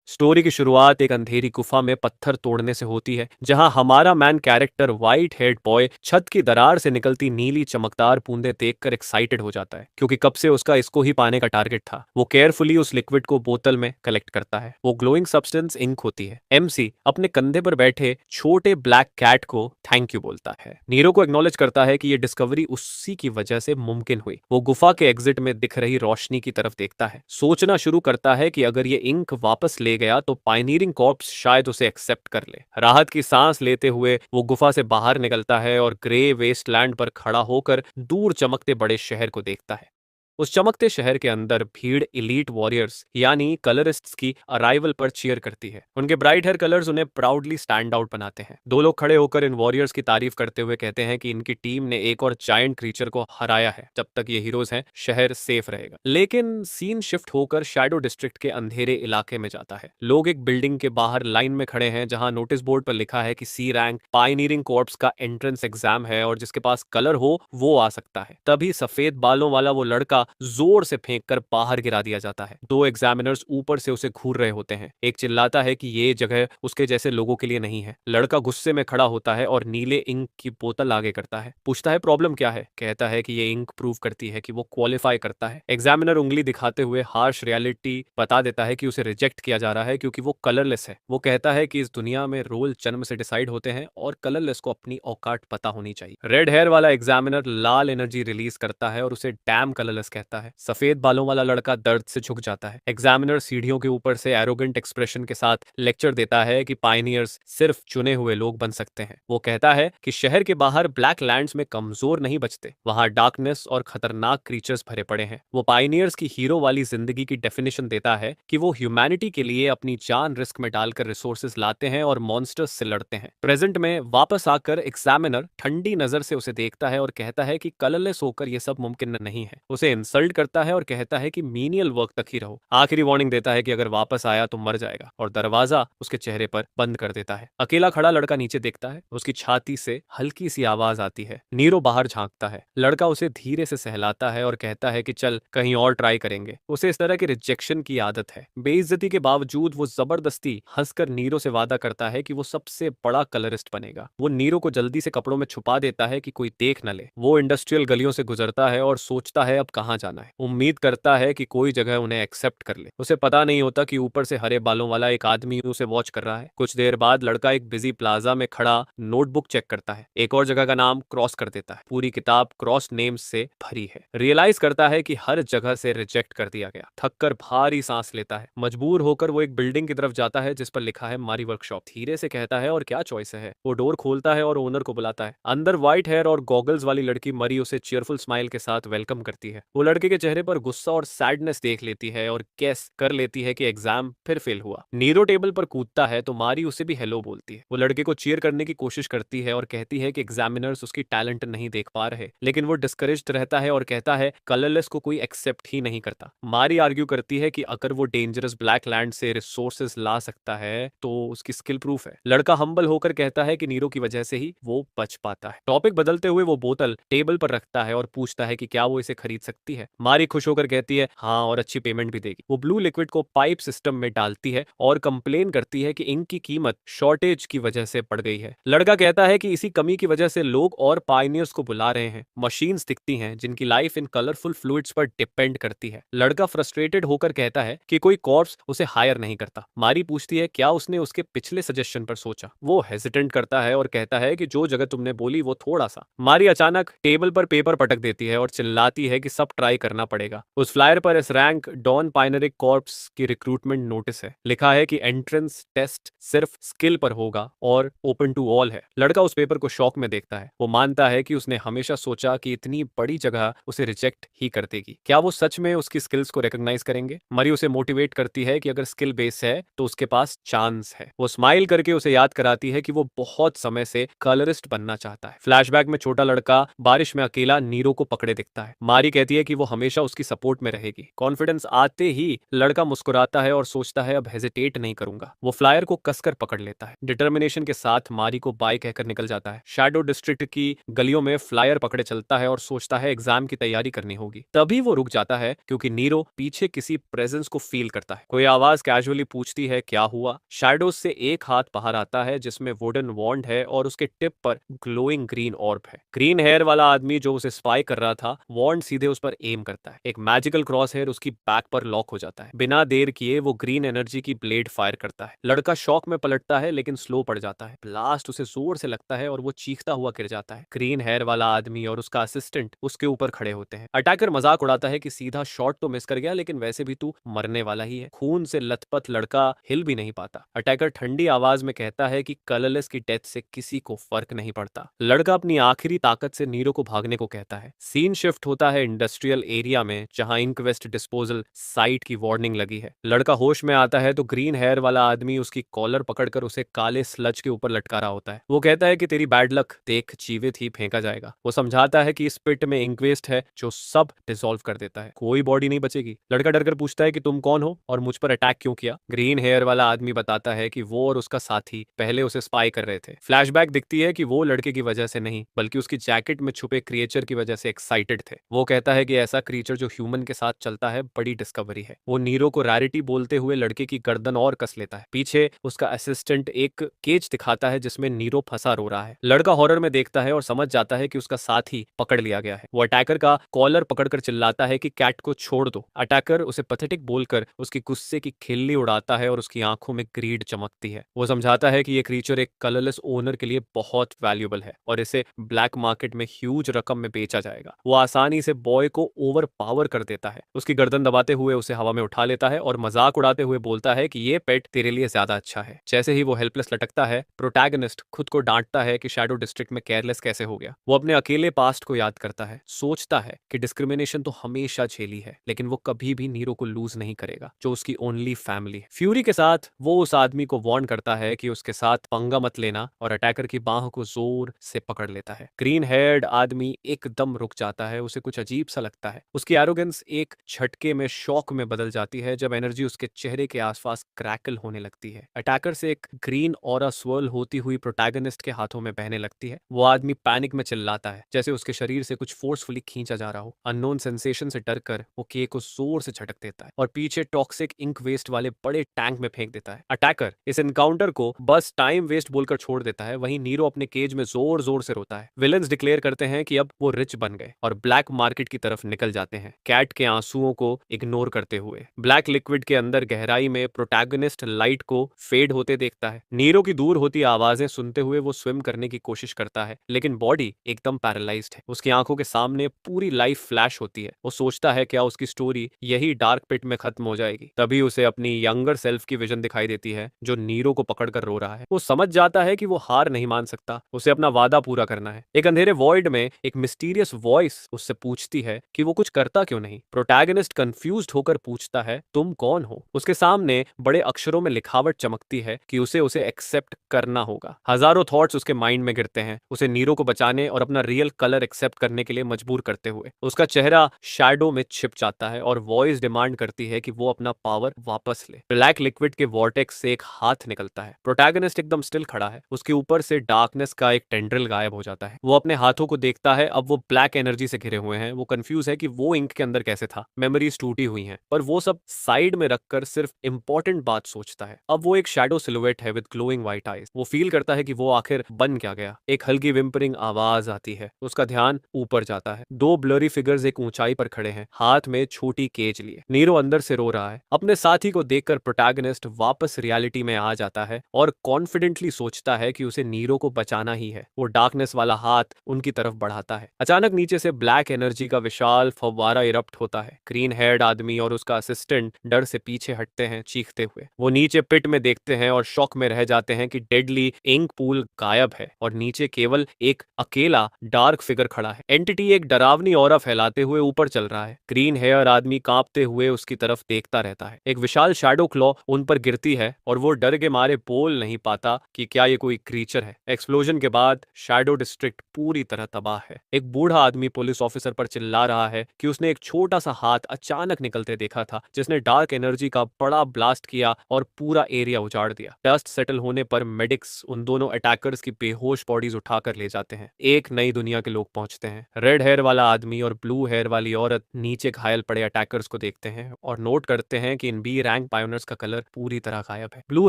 Story की शुरुआत एक अंधेरी गुफा में पत्थर तोड़ने से होती है, जहां हमारा man character white head boy छत की दरार से निकलती नीली चमकदार बूंदें देखकर एक्साइटेड हो जाता है, क्योंकि कब से उसका इसको ही पाने का टारगेट था। वो केयरफुली उस लिक्विड को बोतल में कलेक्ट करता है। वो ग्लोइंग सब्सटेंस इंक होती है। एमसी अपने कंधे पर बैठे छोटे ब्लैक कैट को थैंक यू बोलता है। नीरो को एक्नॉलेज करता है कि ये डिस्कवरी उसी की वजह से मुमकिन हुई। वो गुफा के एग्जिट में दिख रही रोशनी की तरफ देखता है, सोचना शुरू करता है कि अगर ये इंक वापस ले गया तो पायनियरिंग कॉर्प्स शायद उसे एक्सेप्ट कर ले। राहत की सांस लेते हुए वो गुफा से बाहर निकलता है और ग्रे वेस्टलैंड पर खड़ा होकर दूर चमकते बड़े शहर को देखता है। उस चमकते शहर के अंदर भीड़ इलीट वॉरियर्स यानी कलरिस्ट्स की अराइवल पर चीयर करती है। उनके ब्राइट हेयर कलर्स उन्हें प्राउडली स्टैंड आउट बनाते हैं। दो लोग खड़े होकर इन वॉरियर्स की तारीफ करते हुए कहते हैं कि इनकी टीम ने एक और जायंट क्रीचर को हराया है। जब तक ये हीरोज हैं, शहर सेफ रहेगा। लेकिन सीन शिफ्ट होकर शैडो डिस्ट्रिक्ट के अंधेरे इलाके में जाता है। लोग एक बिल्डिंग के बाहर लाइन में खड़े हैं, जहां नोटिस बोर्ड पर लिखा है कि सी रैंक पायनियरिंग कॉर्प्स का एंट्रेंस एग्जाम है और जिसके पास कलर हो वो आ सकता है। तभी सफेद बालों वाला वो लड़का जोर से फेंककर बाहर गिरा दिया जाता है। दो एग्जामिनर्स ऊपर से उसे घूर रहे होते हैं। एक चिल्लाता है कि ये जगह उसके जैसे लोगों के लिए नहीं है। लड़का गुस्से में खड़ा होता है और नीले इंक की बोतल आगे करता है। पूछता है प्रॉब्लम क्या है। कहता है कि ये इंक प्रूव करती है कि वो क्वालिफाई करता है। एग्जामिनर उंगली दिखाते हुए हार्श रियलिटी बता देता है कि उसे रिजेक्ट किया जा रहा है क्योंकि वो कलरलेस है। वो कहता है कि इस दुनिया में रोल जन्म से डिसाइड होते हैं और कलरलेस को अपनी औकात पता होनी चाहिए। रेड हेयर वाला एग्जामिनर लाल एनर्जी रिलीज करता है और उसे डैम कलरलेस कहता है। सफेद बालों वाला लड़का दर्द से झुक जाता है। एग्जामिनर सीढ़ियों के ऊपर से एरोगेंट एक्सप्रेशन के साथ लेक्चर देता है कि पायनियर्स सिर्फ चुने हुए लोग बन सकते हैं। वो कहता है कि शहर के बाहर ब्लैक लैंड्स में कमजोर नहीं बचते, वहां डार्कनेस और खतरनाक क्रीचर्स भरे पड़े हैं। वो पायनियर्स की हीरो वाली जिंदगी की डेफिनेशन देता है कि वो ह्यूमैनिटी के लिए अपनी जान रिस्क में डालकर रिसोर्सेज लाते हैं और मॉन्स्टर्स से लड़ते हैं। प्रेजेंट में वापस आकर एग्जामिनर ठंडी नजर से उसे देखता है और कहता है कि कलरलेस होकर यह सब मुमकिन नहीं है। उसे इंसल्ट करता है और कहता है कि मीनियल वर्क तक ही रहो। आखिरी वार्निंग देता है कि अगर वापस आया तो मर जाएगा और दरवाजा उसके चेहरे पर बंद कर देता है। अकेला खड़ा लड़का नीचे देखता है। उसकी छाती से हल्की सी आवाज आती है। नीरो बाहर झांकता है। लड़का उसे धीरे से सहलाता है और कहता है कि चल कहीं और ट्राई करेंगे। उसे इस तरह के रिजेक्शन की आदत है। बेइज्जती के बावजूद वो जबरदस्ती हंसकर नीरो से वादा करता है कि वो सबसे बड़ा कलरिस्ट बनेगा। वो नीरो को जल्दी से कपड़ों में छुपा देता है कि कोई देख न ले। वो इंडस्ट्रियल गलियों से गुजरता है और सोचता है अब कहाँ जाना है। उम्मीद करता है कि कोई जगह उन्हें एक्सेप्ट कर ले। उसे पता नहीं होता कि ऊपर से हरे बालों वाला एक आदमी उसे वॉच कर रहा है। कुछ देर बाद लड़का एक बिजी प्लाजा में खड़ा नोटबुक चेक करता है। एक और जगह का नाम क्रॉस कर देता है। पूरी किताब क्रॉस नेम्स से भरी है। रियलाइज करता है कि हर जगह से रिजेक्ट कर दिया गया। थककर भारी सांस लेता है। मजबूर होकर वो एक बिल्डिंग की तरफ जाता है जिस पर लिखा है मारी वर्कशॉप। धीरे से कहता है और क्या चॉइस है। वो डोर खोलता है और ओनर को बुलाता है। अंदर व्हाइट हेयर और गॉगल्स वाली लड़की मरी उसे चीयरफुल स्माइल के साथ वेलकम करती है। वो लड़के के चेहरे पर गुस्सा और सैडनेस देख लेती है और गेस कर लेती है कि एग्जाम फिर फेल हुआ। नीरो टेबल पर कूदता है तो मारी उसे भी हेलो बोलती है। वो लड़के को चीयर करने की कोशिश करती है और कहती है कि एग्जामिनर्स उसकी टैलेंट नहीं देख पा रहे, लेकिन वो डिस्करेज्ड रहता है और कहता है कलरलेस को कोई एक्सेप्ट ही नहीं करता। मारी आर्ग्यू करती है कि अगर वो डेंजरस ब्लैक लैंड से रिसोर्सेज ला सकता है तो उसकी स्किल प्रूफ है। लड़का हम्बल होकर कहता है कि नीरो की वजह से ही वो बच पाता है। टॉपिक बदलते हुए वो बोतल टेबल पर रखता है और पूछता है कि क्या वो इसे खरीद सकती है। मारी खुश होकर कहती है हाँ, और अच्छी पेमेंट भी देगी। वो ब्लू लिक्विड को पाइप सिस्टम में डालती है और कंप्लेन करती है कि इंक की कीमत शॉर्टेज की वजह से बढ़ गई है। लड़का कहता है कि इसी कमी की वजह से लोग और पायनियर्स को बुला रहे हैं। मशीन्स दिखती हैं जिनकी लाइफ इन कलरफुल फ्लूइड्स पर डिपेंड करती है। लड़का फ्रस्ट्रेटेड होकर कहता है कि कोई कॉर्प्स उसे हायर नहीं करता। मारी पूछती है क्या उसने उसके पिछले सजेशन पर सोचा। वो हेजिटेंट करता है और कहता है कि जो जगह तुमने बोली वो थोड़ा सा। मारी अचानक टेबल पर पेपर पटक देती है और चिल्लाती है कि सब ट्राई करना पड़ेगा। उस फ्लायर पर इस रैंक डॉन पाइनरिक कॉर्प्स की रिक्रूटमेंट नोटिस है। लिखा है कि एंट्रेंस टेस्ट सिर्फ स्किल पर होगा और ओपन टू ऑल है। लड़का उस पेपर को शॉक में देखता है। वो मानता है कि उसने हमेशा सोचा कि इतनी बड़ी जगह उसे रिजेक्ट ही कर देगी। क्या वो सच में उसकी स्किल्स को रिकॉग्नाइज करेंगे। मरी उसे मोटिवेट करती है कि अगर स्किल बेस है तो उसके पास चांस है। वो स्माइल करके उसे याद कराती है कि वो बहुत समय से कलरिस्ट बनना चाहता है। फ्लैशबैक में छोटा लड़का बारिश में अकेला नीरो को पकड़े दिखता है। मारी कहती है कि वो हमेशा उसकी सपोर्ट में रहेगी। कॉन्फिडेंस आते ही लड़का मुस्कुराता है और सोचता है अब हेजिटेट नहीं करूंगा। वो फ्लायर को कसकर पकड़ लेता है। डिटर्मिनेशन के साथ मारी को बाय कहकर निकल जाता है। शैडो डिस्ट्रिक्ट की गलियों में फ्लायर पकड़े चलता है और सोचता है एग्जाम की तैयारी करनी होगी। तभी वो रुक जाता है क्योंकि नीरो पीछे किसी प्रेजेंस को फील करता है। कोई आवाज कैजुअली पूछती है क्या हुआ। शैडो से एक हाथ बाहर आता है जिसमें वुडन वॉन्ड है और उसके टिप पर ग्लोइंग ग्रीन ऑर्ब है। ग्रीन हेयर वाला आदमी जो उसे स्पाई कर रहा था वॉन्ड सीधे उस पर एम करता है। एक मैजिकल क्रॉस हेयर उसकी बैक पर लॉक हो जाता है। बिना देर किए वो ग्रीन एनर्जी की ब्लेड फायर करता है। लड़का शॉक में पलटता है लेकिन स्लो पड़ जाता है। ब्लास्ट उसे जोर से लगता है और वो चीखता हुआ गिर जाता है। ग्रीन हेयर वाला आदमी और उसका असिस्टेंट उसके ऊपर खड़े होते हैं। अटैकर मजाक उड़ाता है कि सीधा शॉट तो मिस कर गया लेकिन वैसे भी तू मरने वाला ही है। खून से लथपथ लड़का हिल भी नहीं पाता। अटैकर ठंडी आवाज में कहता है कि कलरलेस की डेथ से किसी को फर्क नहीं पड़ता। लड़का अपनी आखिरी ताकत से नीरो को भागने को कहता है। सीन शिफ्ट होता है इंडस्ट्रियल एरिया में जहां इंक्वेस्ट डिस्पोजल साइट की वार्निंग लगी है। लड़का होश में आता है तो ग्रीन हेयर वाला आदमी उसकी कॉलर पकड़कर उसे काले स्लज के ऊपर लटका रहा होता है। वो कहता है कि तेरी बैड लक देख जीवित ही फेंका जाएगा। वो समझाता है कि इस पिट में इंक्वेस्ट है जो सब डिसॉल्व कर देता है। कोई बॉडी नहीं बचेगी। लड़का डरकर पूछता है कि तुम कौन हो और मुझ पर अटैक क्यों किया। ग्रीन हेयर वाला आदमी बताता है कि वो और उसका साथी पहले उसे स्पाई कर रहे थे। फ्लैशबैक दिखती है कि वो लड़के की वजह से नहीं बल्कि उसकी जैकेट में छुपे क्रिएचर की वजह से एक्साइटेड थे। वो कहता है कि ऐसा क्रिएचर जो ह्यूमन के साथ चलता है बड़ी डिस्कवरी है। वो नीरो को रैरिटी बोलते हुए लड़के की गर्दन और कस लेता है। पीछे उसका असिस्टेंट एक केज दिखाता है जिसमें नीरो फंसा रो रहा है। लड़का हॉरर में देखता है और समझ जाता है कि उसका साथी पकड़ लिया गया है। वो अटैकर का कॉलर पकड़कर चिल्लाता है कि कैट को छोड़ दो। अटैकर उसे पैथेटिक बोलकर उसकी गुस्से की खिल्ली उड़ाता है और उसकी आंखों में ग्रीड चमकती है। वो समझाता है कि ये क्रीचर एक कलरलेस ओनर के लिए बहुत वैल्यूएबल है और इसे ब्लैक मार्केट में ह्यूज रकम में बेचा जाएगा। वो आसानी से बॉय को ओवर पावर कर देता है। उसकी गर्दन दबाते हुए उसे हवा में उठा लेता है और मजाक उड़ाते हुए बोलता है कि ये पेट तेरे लिए ज्यादा अच्छा है। जैसे ही वो हेल्पलेस लटकता है प्रोटैगनिस्ट खुद को डांटता है कि शैडो डिस्ट्रिक्ट में केयरलेस कैसे हो गया। वो अपने अकेले पास्ट को याद करता है। सोचता है कि डिस्क्रिमिनेशन तो हमेशा झेली है लेकिन वो कभी भी नीरो को लूज नहीं करेगा जो उसकी ओनली फैमिली है। फ्यूरी के साथ वो उस आदमी को वार्न करता है कि उसके साथ पंगा मत लेना और अटैकर की बाह को जोर से पकड़ लेता है। ग्रीन हेयर्ड आदमी एकदम रुक जाता है। उसे कुछ अजीब सा लगता है। उसकी एरोगेंस एक झटके में शॉक में बदल जाती है जब एनर्जी उसके चेहरे के आसपास क्रैकल होने लगती है। अटैकर से एक ग्रीन ऑरा स्वर्ल होती हुई प्रोटैगनिस्ट के हाथों में बहने लगती है। वो आदमी पैनिक में चिल्लाता है जैसे उसके शरीर से कुछ फोर्सफुली खींचा जा रहा हो। अननोन सेंसेशन से डरकर वो केक को जोर से झटक देता है और पीछे टॉक्सिक इंक वेस्ट वाले बड़े टैंक में फेंक देता है। अटैकर इस एनकाउंटर को बस टाइम वेस्ट बोलकर छोड़ देता है। वहीं नीरो अपने केज में जोर जोर से रोता है। विलन्स डिक्लेयर करते हैं कि अब वो रिच बन गए और ब्लैक मार्केट की तरफ निकल जाते हैं कैट के आंसुओं को इग्नोर करते हुए। ब्लैक लिक्विड के अंदर गहराई में प्रोटैगनिस्ट लाइट को फेड होते देखता है। नीरो की दूर होती आवाजें सुनते हुए वो स्विम करने की कोशिश करता है लेकिन बॉडी एकदम पैरालाइज्ड है। उसकी आंखों के सामने पूरी लाइफ फ्लैश होती है। वो सोचता है क्या उसकी स्टोरी यही डार्क पिट में खत्म हो जाएगी। तभी उसे अपनी यंगर सेल्फ की विजन दिखाई देती है जो नीरो को पकड़कर रो रहा है। वो समझ जाता है कि वो हार नहीं मान सकता। उसे अपना वादा पूरा करना है। एक अंधेरे वॉइड में एक मिस्टीरियस वॉइस उससे पूछती है कि वो कुछ करता क्यों नहीं। प्रोटैगनिस्ट कंफ्यूज्ड होकर पूछता है तुम कौन हो। उसके सामने बड़े अक्षरों में लिखावट चमकती है कि उसे एक्सेप्ट करना होगा। हजारों थॉट्स उसके माइंड में गिरते हैं उसे नीरो को बचाने और अपना रियल कलर एक्सेप्ट करने के लिए मजबूर करते हुए। उसका चेहरा शैडो में छिप जाता है और वॉइस डिमांड करती है कि वो अपना पावर वापस ले। ब्लैक लिक्विड के वॉर्टेक्स से एक हाथ निकलता है। प्रोटैगनिस्ट एकदम स्टिल खड़ा है। उसके ऊपर से डार्कनेस का एक टेंड्रिल गायब हो जाता है। वो अपने हाथों को देखता है। अब वो ब्लैक एनर्जी से घिरे हुए हैं। वो कंफ्यूज है कि वो इंक के अंदर कैसे था। मेमोरीज टूटी हुई हैं पर वो सब साइड में रखकर सिर्फ इंपॉर्टेंट बात सोचता है। अब वो एक शैडो सिलुएट है विद ग्लोइंग व्हाइट आईज। वो फील करता है कि वो आखिर बन क्या गया। एक हल्की विम्परिंग आवाज आती है। उसका ध्यान ऊपर जाता है। दो ब्लरी फिगर्स एक ऊंचाई पर खड़े हैं हाथ में छोटी केज लिए। नीरो अंदर से रो रहा है। अपने साथी को देखकर प्रोटैगनिस्ट वापस रियलिटी में आ जाता है और कॉन्फिडेंटली सोचता है कि उसे नीरो को बचाना ही है। वो डार्कनेस वाला हाथ उनकी तरफ बढ़ाता है। अचानक नीचे से ब्लैक एनर्जी का विशाल फव्वारा इरप्ट होता है। ग्रीन हेयर्ड आदमी और उसका असिस्टेंट डर से पीछे हटते हैं चीखते हुए। वो नीचे पिट में देखते हैं और शॉक में रह जाते हैं कि डेडली इंक पूल गायब है और नीचे केवल एक अकेला डार्क फिगर खड़ा है। एंटिटी एक डरावनी ऑरा फैलाते हुए ऊपर चल रहा है। ग्रीन हेयर आदमी कांपते हुए उसकी तरफ देखता रहता है। एक विशाल शैडो क्लॉ उन पर गिरती है और वो डर के मारे बोल नहीं पाता कि क्या ये कोई क्रीचर है। एक्सप्लोजन के बाद शैडो डिस्ट्रिक्ट पूरी तरह तबाह है। एक बूढ़ा आदमी पुलिस ऑफिसर पर चिल्ला रहा रहा है कि उसने एक छोटा सा हाथ अचानक निकलते देखा था जिसने डार्क एनर्जी का बड़ा ब्लास्ट किया और पूरा एरिया उजाड़ दिया। डस्ट सेटल होने पर मेडिक्स उन दोनों अटैकर्स की बेहोश बॉडीज उठाकर ले जाते हैं। एक नई दुनिया के लोग पहुंचते हैं। रेड हेयर वाला आदमी और ब्लू हेयर वाली औरत नीचे घायल पड़े अटैकर्स को देखते हैं और नोट करते हैं कि इन बी रैंक पायोनियर्स का कलर पूरी तरह गायब है। ब्लू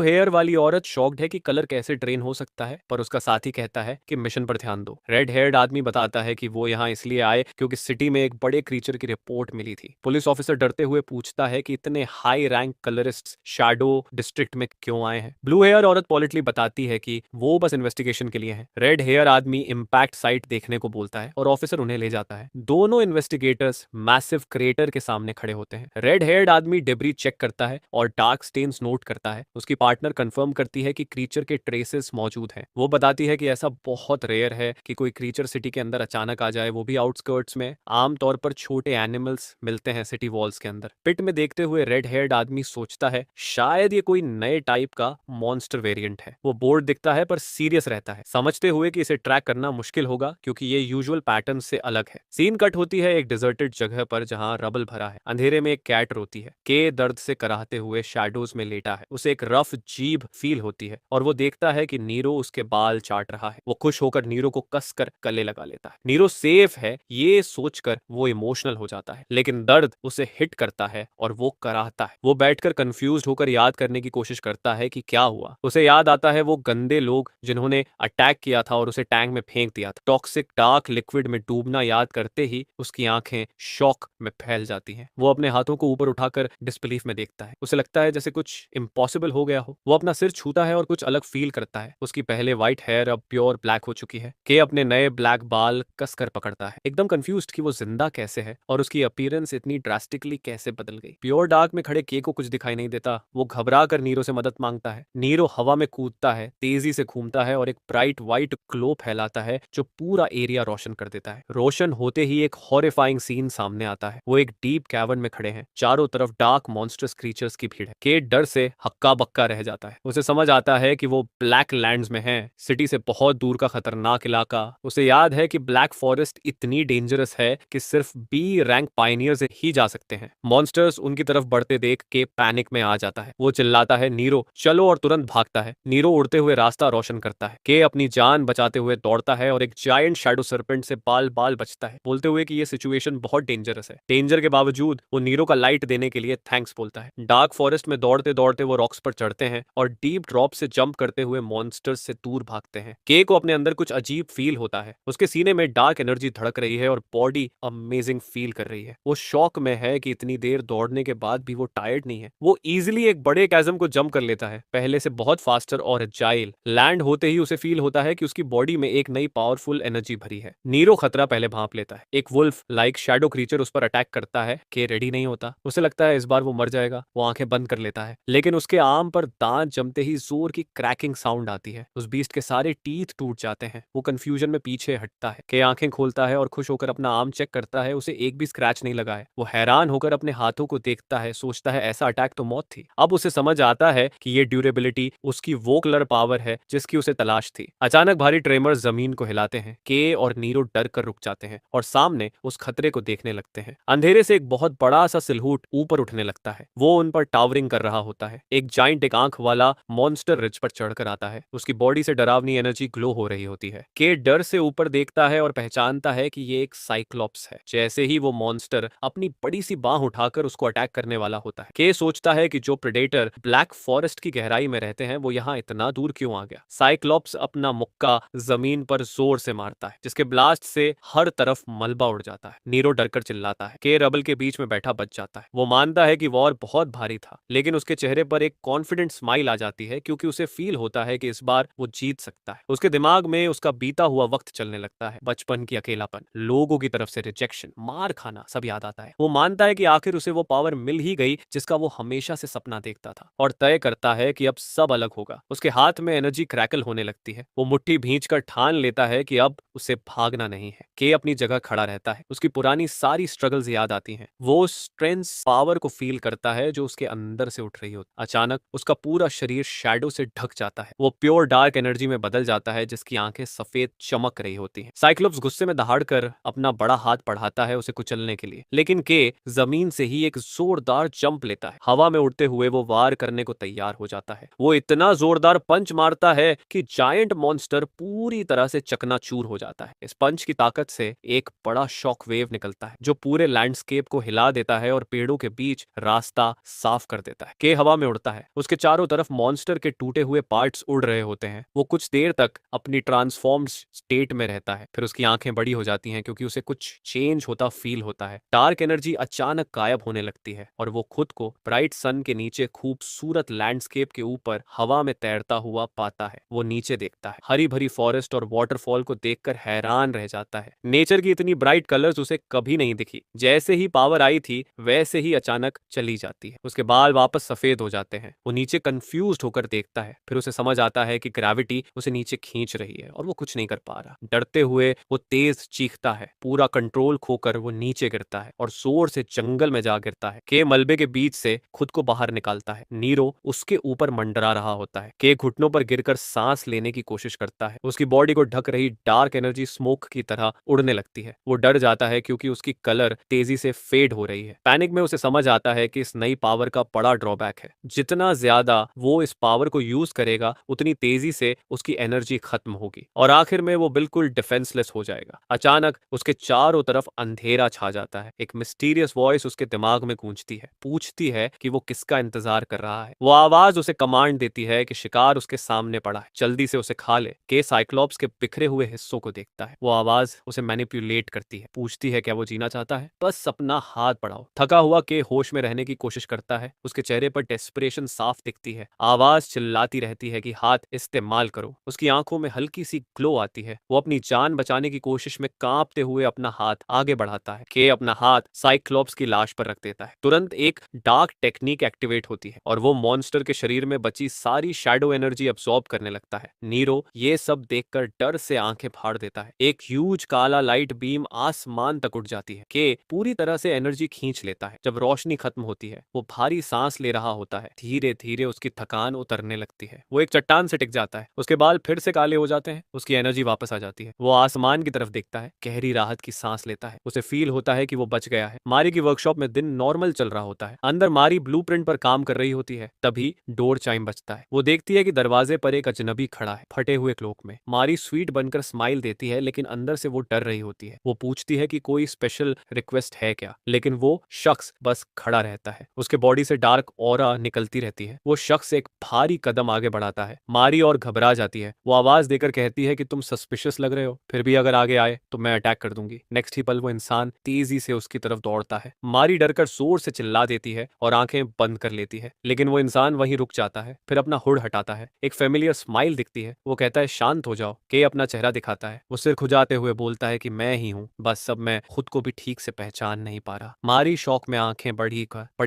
हेयर वाली औरत शॉक्ड है कि कलर कैसे ड्रेन हो सकता है, पर उसका साथी कहता है कि मिशन पर ध्यान दो। रेड हेयर्ड आदमी बताता है कि वो यहाँ इसलिए आए क्योंकि सिटी में एक बड़े क्रीचर की रिपोर्ट मिली थी। पुलिस ऑफिसर डरते हुए पूछता है कि इतने high rank colourist shadow district में क्यों आए हैं। ब्लू हेयर औरत पॉलिटली बताती है कि वो बस इन्वेस्टिगेशन के लिए है। रेड हेयर आदमी इम्पैक्ट साइट देखने को बोलता है और ऑफिसर उन्हें ले जाता है। दोनों इन्वेस्टिगेटर्स मैसिव क्रेटर के सामने खड़े होते हैं। रेड हेयर्ड आदमी डेब्री चेक करता है और डार्क स्टेन्स नोट करता है। उसकी पार्टनर कंफर्म करती है कि क्रीचर के ट्रेसेस मौजूद हैं। वो बताती है कि ऐसा बहुत रेयर है कि कोई क्रीचर सिटी के अंदर अचानक आ जाए, वो भी आउटस्कर्ट्स में। आमतौर पर छोटे एनिमल्स मिलते हैं सिटी वॉल्स के अंदर। पिट में देखते हुए रेड हेयर्ड आदमी सोचता है शायद ये कोई नए टाइप का मॉन्स्टर वेरिएंट है। वो बोर्ड दिखता है पर सीरियस रहता है, समझते हुए कि इसे ट्रैक करना मुश्किल होगा क्योंकि ये यूजुअल पैटर्न से अलग है। सीन कट होती है एक डिजर्टेड जगह पर जहां रबल भरा है। अंधेरे में एक कैट रोती है। के दर्द से कराहते हुए शैडोज में लेटा है। उसे एक रफ जीभ फील होती है और वो देखता है कि नीरो उसके बाल चाट रहा है। वो खुश होकर नीरो को कसकर गले लगा लेता है। नीरो सेफ है ये सोचकर वो इमोशनल हो जाता है, लेकिन दर्द उसे हिट करता है और वो कराहता है। वो बैठकर कंफ्यूज होकर याद करने की कोशिश करता है कि क्या हुआ। उसे याद आता है वो गंदे लोग जिन्होंने अटैक किया था और उसे टैंक में फेंक दिया था। टॉक्सिक डार्क लिक्विड में डूबना याद करते ही उसकी आंखें शॉक में फैल जाती हैं। वो अपने हाथों को ऊपर उठाकर डिसबिलीफ में देखता है। उसे लगता है जैसे कुछ इम्पॉसिबल हो गया हो। वो अपना सिर छूता है और कुछ अलग फील करता है। उसकी पहले व्हाइट हेयर अब प्योर ब्लैक हो चुकी है। के अपने नए ब्लैक बाल कसकर पकड़ता है, एकदम कंफ्यूज्ड कि वो जिंदा कैसे है और उसकी अपीयरेंस इतनी ड्रास्टिकली कैसे बदल गई। प्योर डार्क में खड़े के को कुछ दिखाई नहीं देता। वो घबरा कर नीरो से मदद मांगता है। नीरो हवा में कूदता है, तेजी से घूमता है और एक ब्राइट व्हाइट ग्लो फैलाता है जो पूरा एरिया रोशन कर देता है। रोशन होते ही एक हॉरिफाइंग सीन सामने आता है। वो एक डीप कैवर्न में खड़े हैं। चारों तरफ डार्क मॉन्स्टर्स क्रीचर्स की भीड़ है। केट डर से हक्का बक्का रह जाता है। उसे समझ आता है कि वो ब्लैक लैंड्स में है, सिटी से बहुत दूर का खतरनाक इलाका। उसे याद है कि ब्लैक फॉरेस्ट इतनी डेंजरस है कि सिर्फ बी रैंक पायनियर्स ही जा सकते हैं। मॉन्स्टर्स उनकी तरफ बढ़ते देख के पैनिक में आ जाता है। वो चिल्लाता है नीरो चलो और तुरंत भागता है। नीरो उड़ते हुए रास्ता रोशन करता है। के अपनी जान बचाते हुए दौड़ता है और एक जायंट शैडो सर्पेंट से बाल बाल बचता है, बोलते हुए कि ये सिचुएशन बहुत डेंजरस है। डेंजर के बावजूद वो नीरो का लाइट देने के लिए थैंक्स बोलता है। डार्क फॉरेस्ट में दौड़ते दौड़ते वो रॉक्स पर चढ़ते हैं और डीप ड्रॉप से जंप करते हुए मॉन्स्टर्स से दूर भागते हैं। के को अपने अंदर कुछ अजीब फील होता है। उसके सीने में डार्क एनर्जी धड़क रही है और बॉडी अमेजिंग फील कर रही है। वो शॉक में है कि इतनी देर दौड़ने के बाद भी वो टायर्ड नहीं है। वो इजीली एक बड़े कैज़म को जंप कर लेता है, पहले से बहुत फास्टर और एजाइल। लैंड होते ही उसे फील होता है कि उसकी बॉडी में एक नई पावरफुल एनर्जी भरी है। नीरो खतरा पहले भांप लेता है। एक वुल्फ लाइक शैडो क्रीचर उस पर अटैक करता है। के रेडी नहीं होता। उसे लगता है इस बार वो मर जाएगा। वो आंखें बंद कर लेता है, लेकिन उसके आर्म पर दांत जमते ही जोर की क्रैकिंग साउंड आती है। उस बीस्ट के सारे टीथ टूट जाते हैं। वो कंफ्यूजन में पीछे हटता है। के आंखें खोलता है और खुश होकर अपना आर्म चेक करता है। उसे एक भी स्क्रैच नहीं लगा है। वो हैरान होकर अपने हाथों को देखता है, सोचता है ऐसा अटैक तो मौत थी। अब उसे समझ आता है कि ये ड्यूरेबिलिटी उसकी वो कलर पावर है जिसकी उसे तलाश थी। अचानक भारी ट्रेमर्स जमीन को हिलाते हैं। के और नीरो डर कर रुक जाते हैं और सामने उस खतरे को देखने लगते हैं। अंधेरे से एक बहुत बड़ा सा सिलहूट ऊपर उठने लगता है। वो उन पर टावरिंग कर रहा होता है। एक जाइंट एक आंख वाला मॉन्स्टर रिज पर चढ़कर आता है। उसकी बॉडी से डरावनी एनर्जी ग्लो हो रही होती है। के डर से ऊपर देखता है और पहचानता है कि ये एक साइक्लोप्स है। जैसे ही वो मॉन्स्टर अपनी बड़ी सी बांह उठाकर उसको अटैक करने वाला होता है, के सोचता है कि जो प्रेडेटर ब्लैक फॉरेस्ट की गहराई में रहते हैं वो यहाँ इतना दूर क्यों आ गया। साइक्लोप्स अपना मुक्का जमीन पर जोर से मारता है, जिसके ब्लास्ट से हर तरफ मलबा उड़ जाता है। नीरो डरकर चिल्लाता है। के रबल के बीच में बैठा बच जाता है। वो मानता है कि वॉर बहुत भारी था, लेकिन उसके चेहरे पर एक कॉन्फिडेंट स्माइल आ जाती है क्योंकि उसे फील होता है कि इस बार वो जीत सकता है। उसके दिमाग में उसका बीता हुआ वक्त चलने लगता है। बचपन की अकेलापन, लोगों की तरफ से रिजेक्शन, मार खाना सब याद आता है। वो मानता है कि आखिर उसे वो पावर मिल ही गई जिसका वो हमेशा से सपना देखता था, और तय करता है कि अब सब अलग होगा। उसके हाथ में एनर्जी क्रैकल होने लगती है। वो मुट्ठी भींचकर ठान लेता है कि अब उसे भागना नहीं है। के अपनी जगह खड़ा रहता है। उसकी पुरानी सारी स्ट्रगल्स याद आती हैं। वो स्ट्रेंथ पावर को फील करता है जो उसके अंदर से उठ रही होती। अचानक उसका पूरा शरीर शैडो से ढक जाता है। वो प्योर डार्क एनर्जी में बदल जाता है जिसकी आंखें सफेद चमक रही होती हैं। साइक्लोप्स गुस्से में दहाड़कर अपना बड़ा हाथ बढ़ाता है उसे कुचलने के लिए, लेकिन के जमीन से ही एक जोरदार जंप लेता है। हवा में उड़ते हुए वो वार करने को तैयार हो जाता है। वो इतना जोरदार पंच मारता है कि जायंट मॉन्स्टर पूरी तरह से चकनाचूर हो जाता है। इस पंच की ताकत से एक बड़ा शॉक वेव निकलता है जो पूरे लैंडस्केप को हिला देता है और पेड़ों के बीच रास्ता साफ कर देता है। के हवा में उड़ता है, उसके चारों तरफ मॉन्स्टर के टूटे हुए पार्ट्स उड़ रहे होते हैं। वो कुछ देर तक अपनी ट्रांसफॉर्म्ड स्टेट में रहता है, फिर उसकी आंखें बड़ी हो जाती हैं क्योंकि उसे कुछ चेंज होता फील होता है। डार्क एनर्जी अचानक गायब होने लगती है और वो खुद को ब्राइट सन के नीचे खूबसूरत लैंडस्केप के ऊपर हवा में तैरता हुआ पाता है। वो नीचे देखता है, हरी भरी फॉरेस्ट और वाटरफॉल को देखकर हैरान रह जाता है। नेचर की इतनी ब्राइट कलर्स उसे कभी नहीं दिखी। जैसे ही पावर आई थी वैसे ही अचानक चली जाती है। उसके बाल वापस सफेद हो जाते हैं। वो नीचे कंफ्यूज्ड होकर देखता है, फिर उसे समझ आता है कि ग्रेविटी उसे नीचे खींच रही है और वो कुछ नहीं कर पा रहा। डरते हुए वो तेज चीखता है, पूरा कंट्रोल खोकर वो नीचे गिरता है और जोर से जंगल में जा गिरता है। के मलबे के बीच से खुद को बाहर निकालता है। नीरो उसके ऊपर मंडरा रहा होता है। के घुटनों पर गिरकर सांस लेने की कोशिश करता है। उसकी बॉडी को ढक रही डार्क एनर्जी स्मोक की तरह उड़ने लगती है। वो डर जाता है क्योंकि उसकी कलर तेजी से फेड हो रही है। पैनिक में उसे समझ आता है कि इस नई पावर का बड़ा ड्रॉबैक है, जितना ज्यादा वो इस पावर को यूज करेगा उतनी तेजी से उसकी एनर्जी खत्म होगी और आखिर में वो बिल्कुल डिफेंसलेस हो जाएगा। अचानक उसके चारों तरफ अंधेरा छा जाता है। एक मिस्टीरियस वॉइस उसके दिमाग में गूंजती है, पूछती है कि वो किसका इंतजार कर रहा है। वो आवाज उसे कमांड देती है कि शिकार उसके सामने पड़ा है, जल्दी से उसे खा ले। के साइक्लोप्स के बिखरे हुए हिस्सों को देखता है। वो आवाज उसे मैनिपुलेट करती है, पूछती है क्या वो जीना चाहता है। बस अपना हाथ बढ़ाओ। थका हुआ के होश में रहने की कोशिश करता है। उसके चेहरे पर डेस्परेशन साफ दिखती है। आवाज चिल्लाती रहती है कि हाथ इस्तेमाल करो। उसकी आंखों में हल्की सी ग्लो आती है। वो अपनी जान बचाने की कोशिश में कांपते हुए अपना हाथ आगे बढ़ाता है। के अपना हाथ साइक्लोप्स की लाश पर रख देता है। तुरंत एक डार्क टेक्निक एक्टिवेट होती है और वो मॉन्स्टर के शरीर में बची सारी शैडो एनर्जी अब्सॉर्ब करने लगता है। नीरो ये सब देखकर डर से आंखें फाड़ देता है। एक ह्यूज काला लाइट बीम आसमान तक उठ जाती है। के पूरी तरह से एनर्जी खींच लेता है। जब रोशनी खत्म होती है वो भारी सांस ले रहा होता है। धीरे धीरे उसकी थकान उतरने लगती है। वो एक चट्टान से टिक जाता है। उसके बाल फिर से काले हो जाते हैं। उसकी एनर्जी वापस आ जाती है। वो आसमान की तरफ देखता है, गहरी राहत की सांस लेता है। उसे फील होता है कि वो बच गया है। मारी की वर्कशॉप में दिन नॉर्मल चल रहा होता है। अंदर मारी ब्लूप्रिंट पर काम कर रही होती है। तभी डोर चाइम बजता है। वो देखती है कि दरवाजे पर एक अजनबी खड़ा है, फटे हुए क्लोक में। मारी स्वीट बनकर स्माइल देती है, लेकिन अंदर से वो डर रही होती है। वो पूछती है कि कोई स्पेशल रिक्वेस्ट है क्या, लेकिन वो शख्स बस खड़ा रहता है। उसके बॉडी से डार्क ऑरा निकलती रहती है। वो शख्स एक भारी कदम आगे बढ़ाता है। मारी और घबरा जाती है। वो आवाज देकर कहती है कि तुम सस्पिशियस लग रहे हो, फिर भी अगर आगे आए तो मैं अटैक कर दूंगी। नेक्स्ट ही पल वो इंसान तेजी से उसकी तरफ दौड़ता है। मारी डरकर जोर से चिल्ला देती है और आंखें बंद कर लेती है, लेकिन वो इंसान वहीं रुक जाता है। फिर अपना हुड हटाता है। एक फेमिलियर स्माइल दिखती है। वो कहता है शांत हो जाओ। के अपना चेहरा दिखाता है। वो सिर खुजाते हुए बोलता है कि मैं ही हूँ, बस अब मैं खुद को भी ठीक से पहचान नहीं पा रहा। मारी शौक में आंखें बड़ी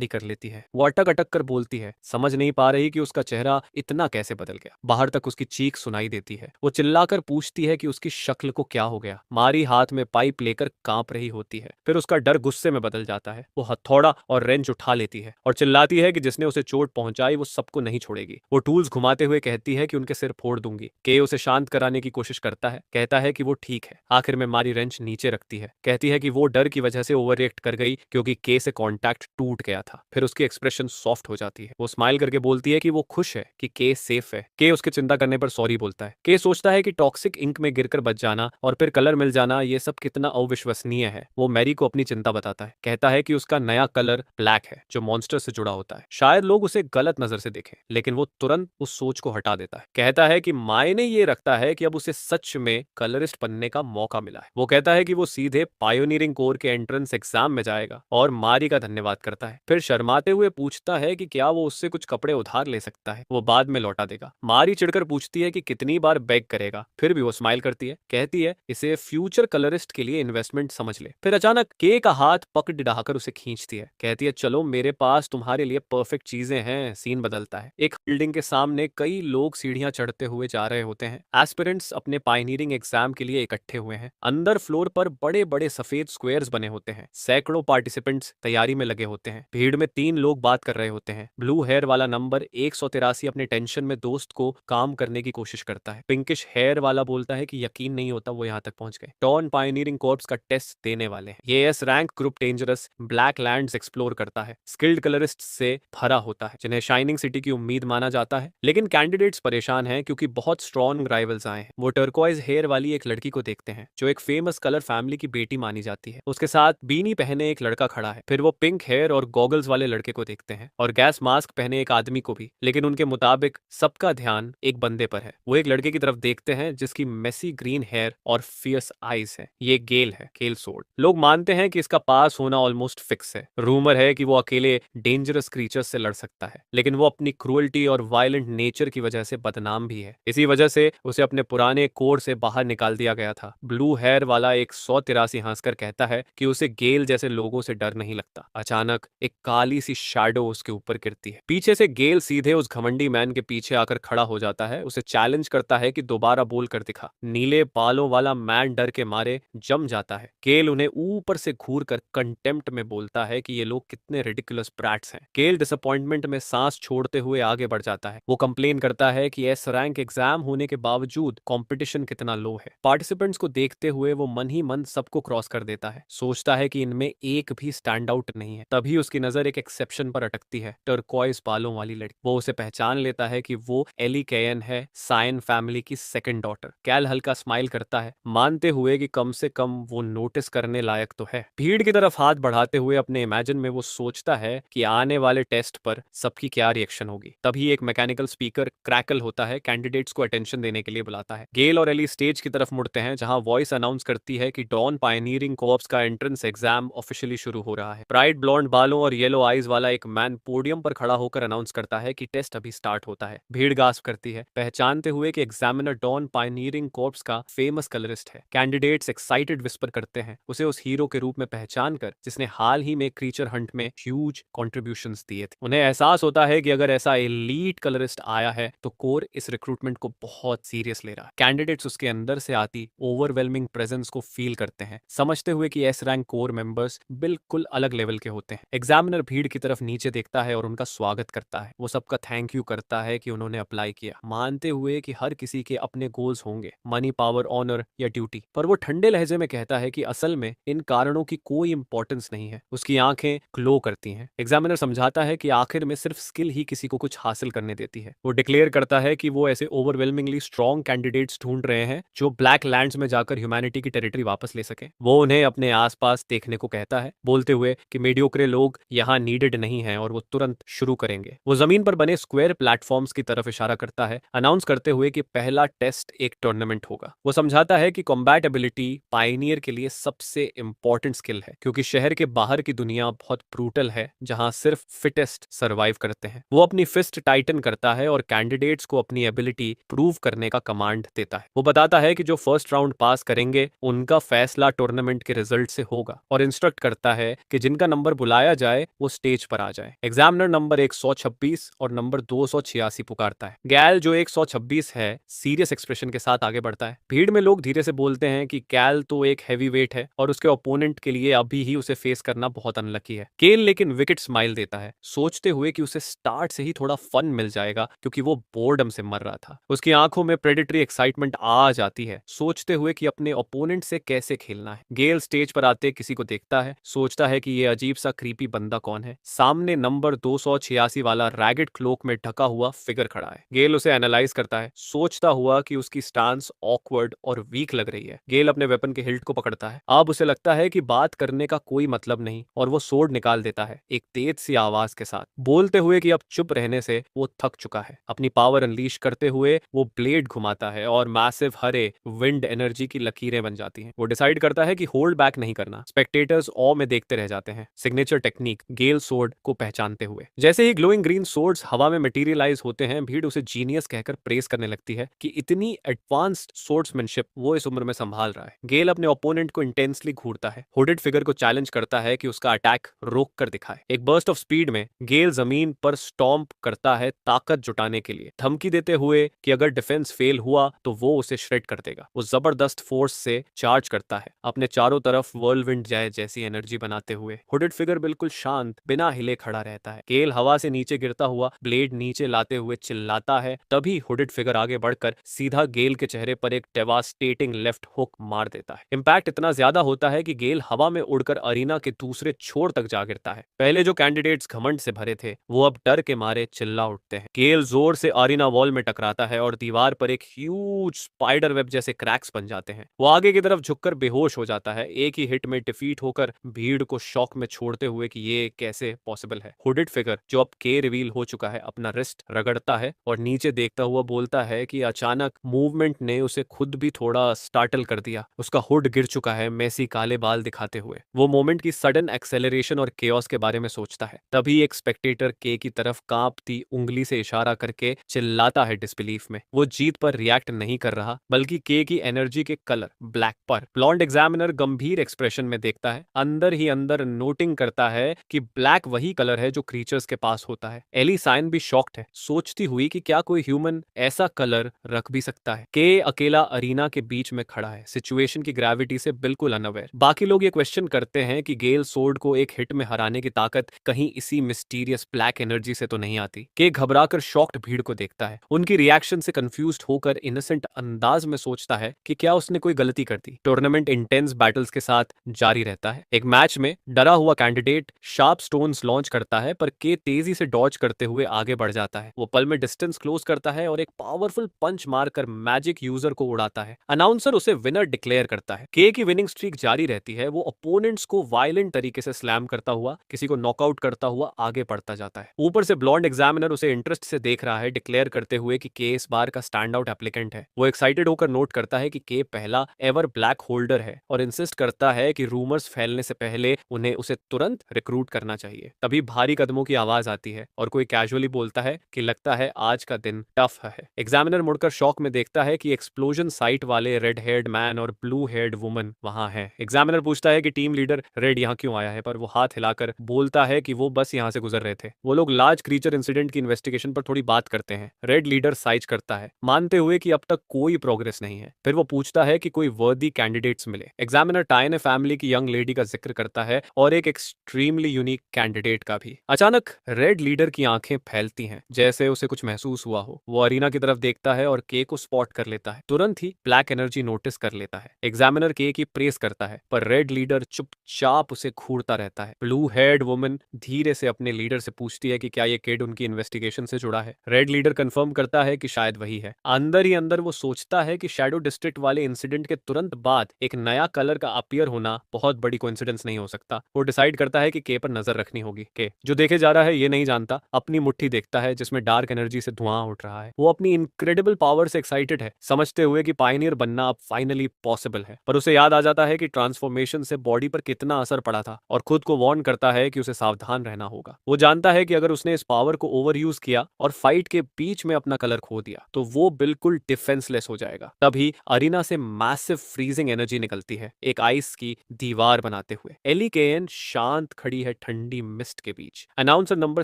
कर लेती है। वो अटक अटक कर बोलती है, समझ नहीं पा रही कि उसका चेहरा इतना कैसे बदल गया। बाहर तक उसकी चीख सुनाई देती है। वो चिल्लाकर पूछती है कि उसकी शक्ल को क्या हो गया। मारी हाथ में पाइप लेकर कांप रही होती है। फिर उसका डर गुस्से में बदल जाता है। वो हथौड़ा और रेंच उठा लेती है और चिल्लाती है कि जिसने उसे चोट पहुंचाई वो सबको नहीं छोड़ेगी। वो टूल्स घुमाते हुए कहती है कि उनके सिर फोड़ दूंगी। के उसे शांत कराने की कोशिश करता है, कहता है कि वो ठीक है। आखिर में मारी रेंच नीचे रखती है, कहती है कि वो डर की वजह से ओवर रिएक्ट कर गई क्योंकि के से कांटेक्ट टूट गया था। फिर उसकी एक्सप्रेशन सॉफ्ट हो जाती है। वो स्माइल करके बोलती है कि वो खुश है कि के सेफ है। के उसके चिंता करने पर सॉरी बोलता है। के सोचता है कि टॉक्सिक इंक में गिरकर बच जाना और फिर कलर मिल जाना ये सब कितना अविश्वसनीय है। वो मैरी को अपनी चिंता बताता है, कहता है कि उसका नया कलर ब्लैक है जो मॉन्स्टर से जुड़ा होता है। शायद लोग उसे गलत नजर से देखें, लेकिन वो तुरंत उस सोच को हटा देता है। कहता है कि मायने ये रखता है कि अब उसे सच में कलरिस्ट बनने का मौका मिला है। वो कहता है कि वो सीधे पायोनियरिंग कोर के एंट्रेंस एग्जाम में जाएगा और मारी का धन्यवाद करता है। फिर शर्माते हुए पूछता है कि क्या वो उससे कुछ कपड़े उधार ले सकता है, वो बाद में लौटा देगा। मारी चिढ़कर पूछती है कि कितनी बार बेग करेगा, फिर भी वो स्माइल करती है, कहती है इसे फ्यूचर कलरिस्ट के लिए इन्वेस्टमेंट समझ ले। फिर अचानक के का हाथ पकड़ डिढ़ाकर उसे खींचती है, कहती है चलो मेरे पास तुम्हारे लिए परफेक्ट चीजें हैं। सीन बदलता है। एक बिल्डिंग के सामने कई लोग सीढ़ियां चढ़ते हुए जा रहे होते हैं। एस्पिरेंट्स अपने पायनियरिंग एग्जाम के लिए इकट्ठे हुए हैं। अंदर फ्लोर पर बड़े बड़े सफेद स्क्वायर्स बने होते हैं। सैकड़ों पार्टिसिपेंट्स तैयारी में लगे होते हैं। भीड़ में 3 लोग बात कर रहे होते हैं। ब्लू हेयर वाला नंबर 183 अपने टेंशन में दोस्त को काम करने की कोशिश करता है। पिंकिश हेयर वाला बोलता है कि यकीन नहीं होता वो यहाँ तक पहुंच गए। टॉन पायनियरिंग कॉर्प्स का टेस्ट टेस्ट देने वाले हैं। ये S rank group dangerous black lands explore करता है, स्किल्ड कलरिस्ट से भरा होता है जिन्हें शाइनिंग सिटी की उम्मीद माना जाता है। लेकिन कैंडिडेट्स परेशान हैं क्योंकि बहुत स्ट्रॉन्ग राइवल्स आए हैं। वो टर्कोइज हेयर वाली एक लड़की को देखते हैं जो एक फेमस कलर फैमिली की बेटी मानी जाती है। उसके साथ बीनी पहने एक लड़का खड़ा है। फिर वो पिंक हेयर और गॉगल्स वाले लड़के को देखते हैं और गैस मास्क पहने एक आदमी को भी। लेकिन उनके मुताबिक सबका ध्यान एक बंदे पर है। वो एक लड़के की तरफ देखते हैं जिसकी मेसी ग्रीन हेयर और फियर्स आईज है। ये गेल है, गेल सोर्ड। लोग मानते हैं कि इसका पास होना ऑलमोस्ट फिक्स है। रूमर है कि वो अकेले डेंजरस क्रीचर्स से लड़ सकता है, लेकिन वो अपनी क्रूअल्टी और वायलेंट नेचर की वजह से बदनाम भी है। इसी वजह से उसे अपने पुराने कोर से बाहर निकाल दिया गया था। ब्लू हेयर वाला एक 183 हंसकर कहता है कि उसे गेल जैसे लोगों से डर नहीं लगता। अचानक एक काली सी शैडो उसके ऊपर गिरती है। पीछे से गेल सीधे उस घमंडी मैन के पीछे आकर खड़ा हो जाता है। उसे चैलेंज करता है कि दोबारा बोल कर दिखा। नीले बालों वाला मैन डर के मारे जम जाता है। गेल उन्हें ऊपर से घूर कर कंटेम्प्ट में बोलता है कि ये लोग कितने रिडिकुलस ब्रैट्स हैं। गेल डिसअपॉइंटमेंट में सांस छोड़ते हुए आगे बढ़ जाता है। वो कंप्लेन करता है कि एस रैंक एग्जाम होने के बावजूद कंपटीशन कितना लो है। पार्टिसिपेंट्स को देखते हुए वो मन ही मन सबको क्रॉस कर देता है। सोचता है कि इनमें एक भी स्टैंड आउट नहीं है। तभी उसकी नजर एक एक्सेप्शन पर अटकती है, टर्कोइज बालों वाली लड़की। वो उसे पहचान लेता है कि वो एली कैयन है, साइन फैमिली की सेकंड डॉटर। कैल हल्का स्माइल करता है, मानते हुए कि कम से कम वो नोटिस करने लायक तो है। भीड़ की तरफ हाथ बढ़ाते हुए अपने इमेजिन में वो सोचता है कि आने वाले टेस्ट पर सबकी क्या रिएक्शन होगी। तभी एक मैकेनिकल स्पीकर क्रैकल होता है, कैंडिडेट्स को अटेंशन देने के लिए बुलाता है। गेल और एली स्टेज की तरफ मुड़ते हैं जहां वॉइस अनाउंस करती है कि डॉन पायनियरिंग कॉर्प्स का एंट्रेंस एग्जाम ऑफिशियली शुरू हो रहा है। ब्राइट ब्लॉन्ड बालों और येलो आईज वाला एक मैन पोडियम पर खड़ा होकर अनाउंस करता है कि टेस्ट अभी स्टार्ट होता है। भीड़ गास्प करती है, पहचानते हुए कि एग्जामिनर डॉन पायनियरिंग कॉर्प्स का फेमस कलरिस्ट है। कैंडिडेट्स एक्साइटेड विस्पर करते हैं उसे उस हीरो के रूप में पहचान कर जिसने हाल ही में क्रीचर हंट में ह्यूज कॉन्ट्रीब्यूशंस दिए थे। उन्हें एहसास होता है कि अगर ऐसा एलीट कलरिस्ट आया है तो कोर इस रिक्रूटमेंट को बहुत सीरियस ले रहा है। कैंडिडेट्स उसके अंदर से आती ओवरवेलमिंग प्रेजेंस को फील करते हैं, समझते हुए कि एस रैंक कोर मेंबर्स बिल्कुल अलग लेवल के होते हैं। एग्जामिनर भीड़ की तरफ नीचे देखता है और उनका स्वागत करता है। वो सबका थैंक यू करता है कि उन्होंने अप्लाई किया, मानते हुए कि हर किसी के अपने गोल्स होंगे, मनी, पावर, ऑनर या ड्यूटी। पर वो ठंडे लहजे में कहता है कि असल में इन कारणों की कोई इंपॉर्टेंस नहीं है। उसकी आंखें ग्लो करती हैं। एग्जामिनर समझाता है कि आखिर में सिर्फ स्किल ही किसी को कुछ हासिल करने देती है। वो डिक्लेयर करता है कि वो ऐसे ओवरवेलमिंगली स्ट्रॉन्ग कैंडिडेट्स ढूंढ रहे हैं जो ब्लैक लैंड्स में जाकर ह्यूमैनिटी की टेरिटरी वापस ले सके। वो उन्हें अपने आसपास देखने को कहता है, बोलते हुए कि मीडियोक्रे लोग यहाँ नीडेड नहीं हैं और वो तुरंत शुरू करेंगे। वो जमीन पर बने स्क्वायर प्लेटफॉर्म्स की तरफ इशारा करता है, अनाउंस करते हुए कि पहला टेस्ट एक टूर्नामेंट होगा। वो समझाता है कि कॉम्बैट एबिलिटी पायनियर के लिए सबसे इंपॉर्टेंट स्किल है, क्योंकि शहर के बाहर की दुनिया बहुत ब्रूटल है जहां सिर्फ फिटेस्ट सर्वाइव करते हैं। वो अपनी फिस्ट टाइटन करता है और कैंडिडेट्स को अपनी एबिलिटी प्रूव करने का कमांड देता है। वो बताता है कि जो फर्स्ट राउंड पास करेंगे उनका फैसला टूर्नामेंट के रिजल्ट से होगा और इंस्ट्रक्ट करता है कि जिनका नंबर बुलाया जाए वो स्टेज पर आ जाए। एग्जामिनर नंबर 126 और नंबर 286 पुकारता है। गैल जो 126 है सीरियस एक्सप्रेशन के साथ आगे बढ़ता है। भीड़ में लोग धीरे से बोलते हैं कि कैल तो एक हैवी वेट है और उसके ओपोनेंट के लिए अभी ही उसे फेस करना बहुत अनलकी है। केल लेकिन विकेट स्माइल देता है, सोचते हुए कि उसे स्टार्ट से ही थोड़ा फन मिल जाएगा क्योंकि वो बोर्डम से मर रहा था। उसकी आंखों में प्रेडेटरी एक्साइटमेंट आ जाती है, सोचते हुए कि अपने ओपोनेंट से कैसे खेलना है। गेल स्टेज पर आते किसी को देखता है, सोचता है कि ये अजीब सा क्रीपी बंदा कौन है। सामने नंबर 286 वाला रैगेड क्लोक में ढका हुआ फिगर खड़ा है। गेल उसे एनालाइज करता है, सोचता हुआ कि उसकी स्टांस ऑकवर्ड और वीक लग रही है। गेल अपने वेपन के हिल्ट को पकड़ता है। अब उसे लगता है कि बात करने का कोई मतलब नहीं और वो सोर्ड निकाल देता है एक तेज सी आवाज के साथ, बोलते हुए कि अब चुप रहने से वो थक चुका है। अपनी पावर अनलीश करते हुए वो ब्लेड घुमाता है और मैसिव हरे विंड एनर्जी की लकीरें बन जाती हैं। वो डिसाइड करता है कि होल्ड बैक नहीं करना। स्पेक्टेटर्स ऑ में देखते रह जाते हैं, सिग्नेचर टेक्निक गेल सोर्ड को पहचानते हुए। जैसे ही ग्लोइंग ग्रीन सोर्ड्स हवा में मटेरियलाइज होते हैं, भीड़ उसे जीनियस कहकर प्रेस करने लगती है कि इतनी एडवांस्ड सोर्ड्समैनशिप वो इस उम्र में संभाल रहा है। गेल अपने ओपोनेंट को इंटेंसली घूरता है, हुडेड फिगर को चैलेंज करता है कि उसका अटैक रोक कर दिखाए। एक बर्स्ट ऑफ स्पीड में गेल जमीन पर स्टॉम्प करता है ताकत जुटाने के लिए, धमकी देते हुए कि अगर डिफेंस फेल हुआ तो वो उसे श्रेड कर देगा। वो जबरदस्त फोर्स से चार्ज करता है, अपने चारों तरफ व्हर्लविंड जाए जैसी एनर्जी बनाते हुए। हुडेड फिगर बिल्कुल शांत बिना हिले खड़ा रहता है। गेल हवा से नीचे गिरता हुआ ब्लेड नीचे लाते हुए चिल्लाता है, तभी हुडेड फिगर आगे बढ़कर सीधा गेल के चेहरे पर एक डेवास्टेटिंग लेफ्ट हुक मार देता है। इंपैक्ट इतना इतना ज्यादा होता है कि गेल हवा में उड़कर अरीना के दूसरे छोर तक जा गिरता है। पहले जो कैंडिडेट्स घमंड से भरे थे वो अब डर के मारे चिल्ला उठते हैं। गेल जोर से अरीना वॉल में टकराता है और दीवार पर एक ह्यूज स्पाइडर वेब जैसे क्रैक्स बन जाते हैं। वो आगे की तरफ झुककर बेहोश हो जाता है, एक ही हिट में डिफीट होकर भीड़ को शॉक में छोड़ते हुए कि ये कैसे पॉसिबल है। हुडेड फिगर जो अब के रिवील हो चुका है अपना रिस्ट रगड़ता है और नीचे देखता हुआ बोलता है कि अचानक मूवमेंट ने उसे खुद भी थोड़ा स्टार्टल कर दिया। उसका हुड गिर चुका है मेसी काले बाल दिखाते हुए। वो मोमेंट की सडन एक्सेलरेशन और केओस के बारे में सोचता है। तभी एक स्पेक्टेटर के की तरफ कांपती उंगली से इशारा करके चिल्लाता है डिसबिलीफ में। वो जीत पर रिएक्ट नहीं कर रहा बल्कि के की एनर्जी के कलर ब्लैक पर। ब्लॉन्ड एग्जामिनर गंभीर एक्सप्रेशन में देखता है, अंदर ही अंदर नोटिंग करता है कि ब्लैक वही कलर है जो क्रीचर्स के पास होता है। एली साइन भी शॉक्ड है, सोचती हुई कि क्या कोई ह्यूमन ऐसा कलर रख भी सकता है। के अकेला अरीना के बीच में खड़ा है, सिचुएशन की ग्रेविटी से बिल्कुल अनअवेयर। बाकी लोग ये क्वेश्चन करते हैं कि गेल सोर्ड को एक हिट में हराने की ताकत कहीं इसी मिस्टीरियस ब्लैक एनर्जी से तो नहीं आती। के घबराकर शॉक्ड भीड़ को देखता है, उनकी रिएक्शन से कंफ्यूज्ड होकर इनोसेंट अंदाज में सोचता है कि क्या उसने कोई गलती कर दी। टूर्नामेंट इंटेंस बैटल्स के साथ जारी रहता है। एक मैच में डरा हुआ कैंडिडेट शार्प स्टोन्स लॉन्च करता है पर के तेजी से डॉज करते हुए आगे बढ़ जाता है। वो पल में डिस्टेंस क्लोज करता है और एक पावरफुल पंच मारकर मैजिक यूजर को उड़ाता है। अनाउंसर उसे विनर डिक्लेयर करता है। के की विनिंग स्ट्रीक जारी रहती है। वो अपोनेंट्स को वायलेंट तरीके से स्लैम करता हुआ, किसी को नॉकआउट करता हुआ आगे बढ़ता जाता है। ऊपर से ब्लॉन्ड एग्जामिनर उसे इंटरेस्ट से देख रहा है, डिक्लेयर करते हुए कि के इस बार का स्टैंड आउट एप्लीकेंट है। वो एक्साइटेड होकर नोट करता है कि के पहला एवर ब्लैक होल्डर है और इंसिस्ट करता है कि रूमर्स फैलने से पहले उन्हें उसे तुरंत रिक्रूट करना चाहिए। तभी भारी कदमों की आवाज आती है और कोई कैजुअली बोलता है कि लगता है आज का दिन टफ है। एग्जामिनर मुड़कर शॉक में देखता है कि एक्सप्लोजन साइट वाले रेड हेयर्ड मैन और ब्लू हेयर्ड वुमन वहां है। एग्जामिनर पूछता है कि टीम लीडर रेड यहाँ क्यों आया है, पर वो हाथ हिलाकर बोलता है कि वो बस यहाँ से गुजर रहे थे। वो लोग लार्ज क्रीचर इंसिडेंट की इन्वेस्टिगेशन पर थोड़ी बात करते हैं। रेड लीडर साइज करता है, मानते हुए कि अब तक कोई प्रोग्रेस नहीं है। फिर वो पूछता है कि कोई वर्दी कैंडिडेट्स मिले। एग्जामिनर टायने फैमिली की यंग लेडी का जिक्र करता है और एक एक्सट्रीमली यूनिक कैंडिडेट का भी। अचानक रेड लीडर की आंखें फैलती हैं, जैसे उसे कुछ महसूस हुआ हो। वो अरीना की तरफ देखता है और के को स्पॉट कर लेता है। तुरंत ही ब्लैक एनर्जी नोटिस कर लेता है। एग्जामिनर के की प्रेस करता है पर रेड लीडर चुपचाप उसे घूरता रहता है। ब्लू हेयर्ड वुमन धीरे से अपने लीडर से पूछती है कि क्या ये किड उनकी इन्वेस्टिगेशन से जुड़ा है। रेड लीडर कंफर्म करता है कि शायद वही है। अंदर ही अंदर वो सोचता है कि शैडो डिस्ट्रिक्ट वाले इंसिडेंट के तुरंत बाद एक नया कलर का अपीयर होना बहुत बड़ी कोइंसिडेंस नहीं हो सकता। वो डिसाइड करता है कि के पर नजर रखनी होगी। के जो देखे जा रहा है ये नहीं जानता, अपनी मुट्ठी देखता है जिसमें डार्क एनर्जी से धुआं उठ रहा है। वो अपनी इनक्रेडिबल पावर से एक्साइटेड है, समझते हुए कि पायनियर बनना अब फाइनली पॉसिबल है। पर उसे याद आ जाता है कि ट्रांसफॉर्मेशन से बॉडी पर कितना असर पड़ा था और खुद को वार्न करता है कि उसे सावधान रहना होगा। वो जानता है कि अगर उसने इस पावर को ओवर यूज किया और फाइट के बीच में अपना कलर खो दिया तो वो बिल्कुल डिफेंसलेस हो जाएगा। तभी अरीना से मैसिव फ्रीजिंग एनर्जी निकलती है, एक आइस की दीवार बनाते हुए। एली केएन शांत खड़ी है ठंडी मिस्ट के बीच। अनाउंसर नंबर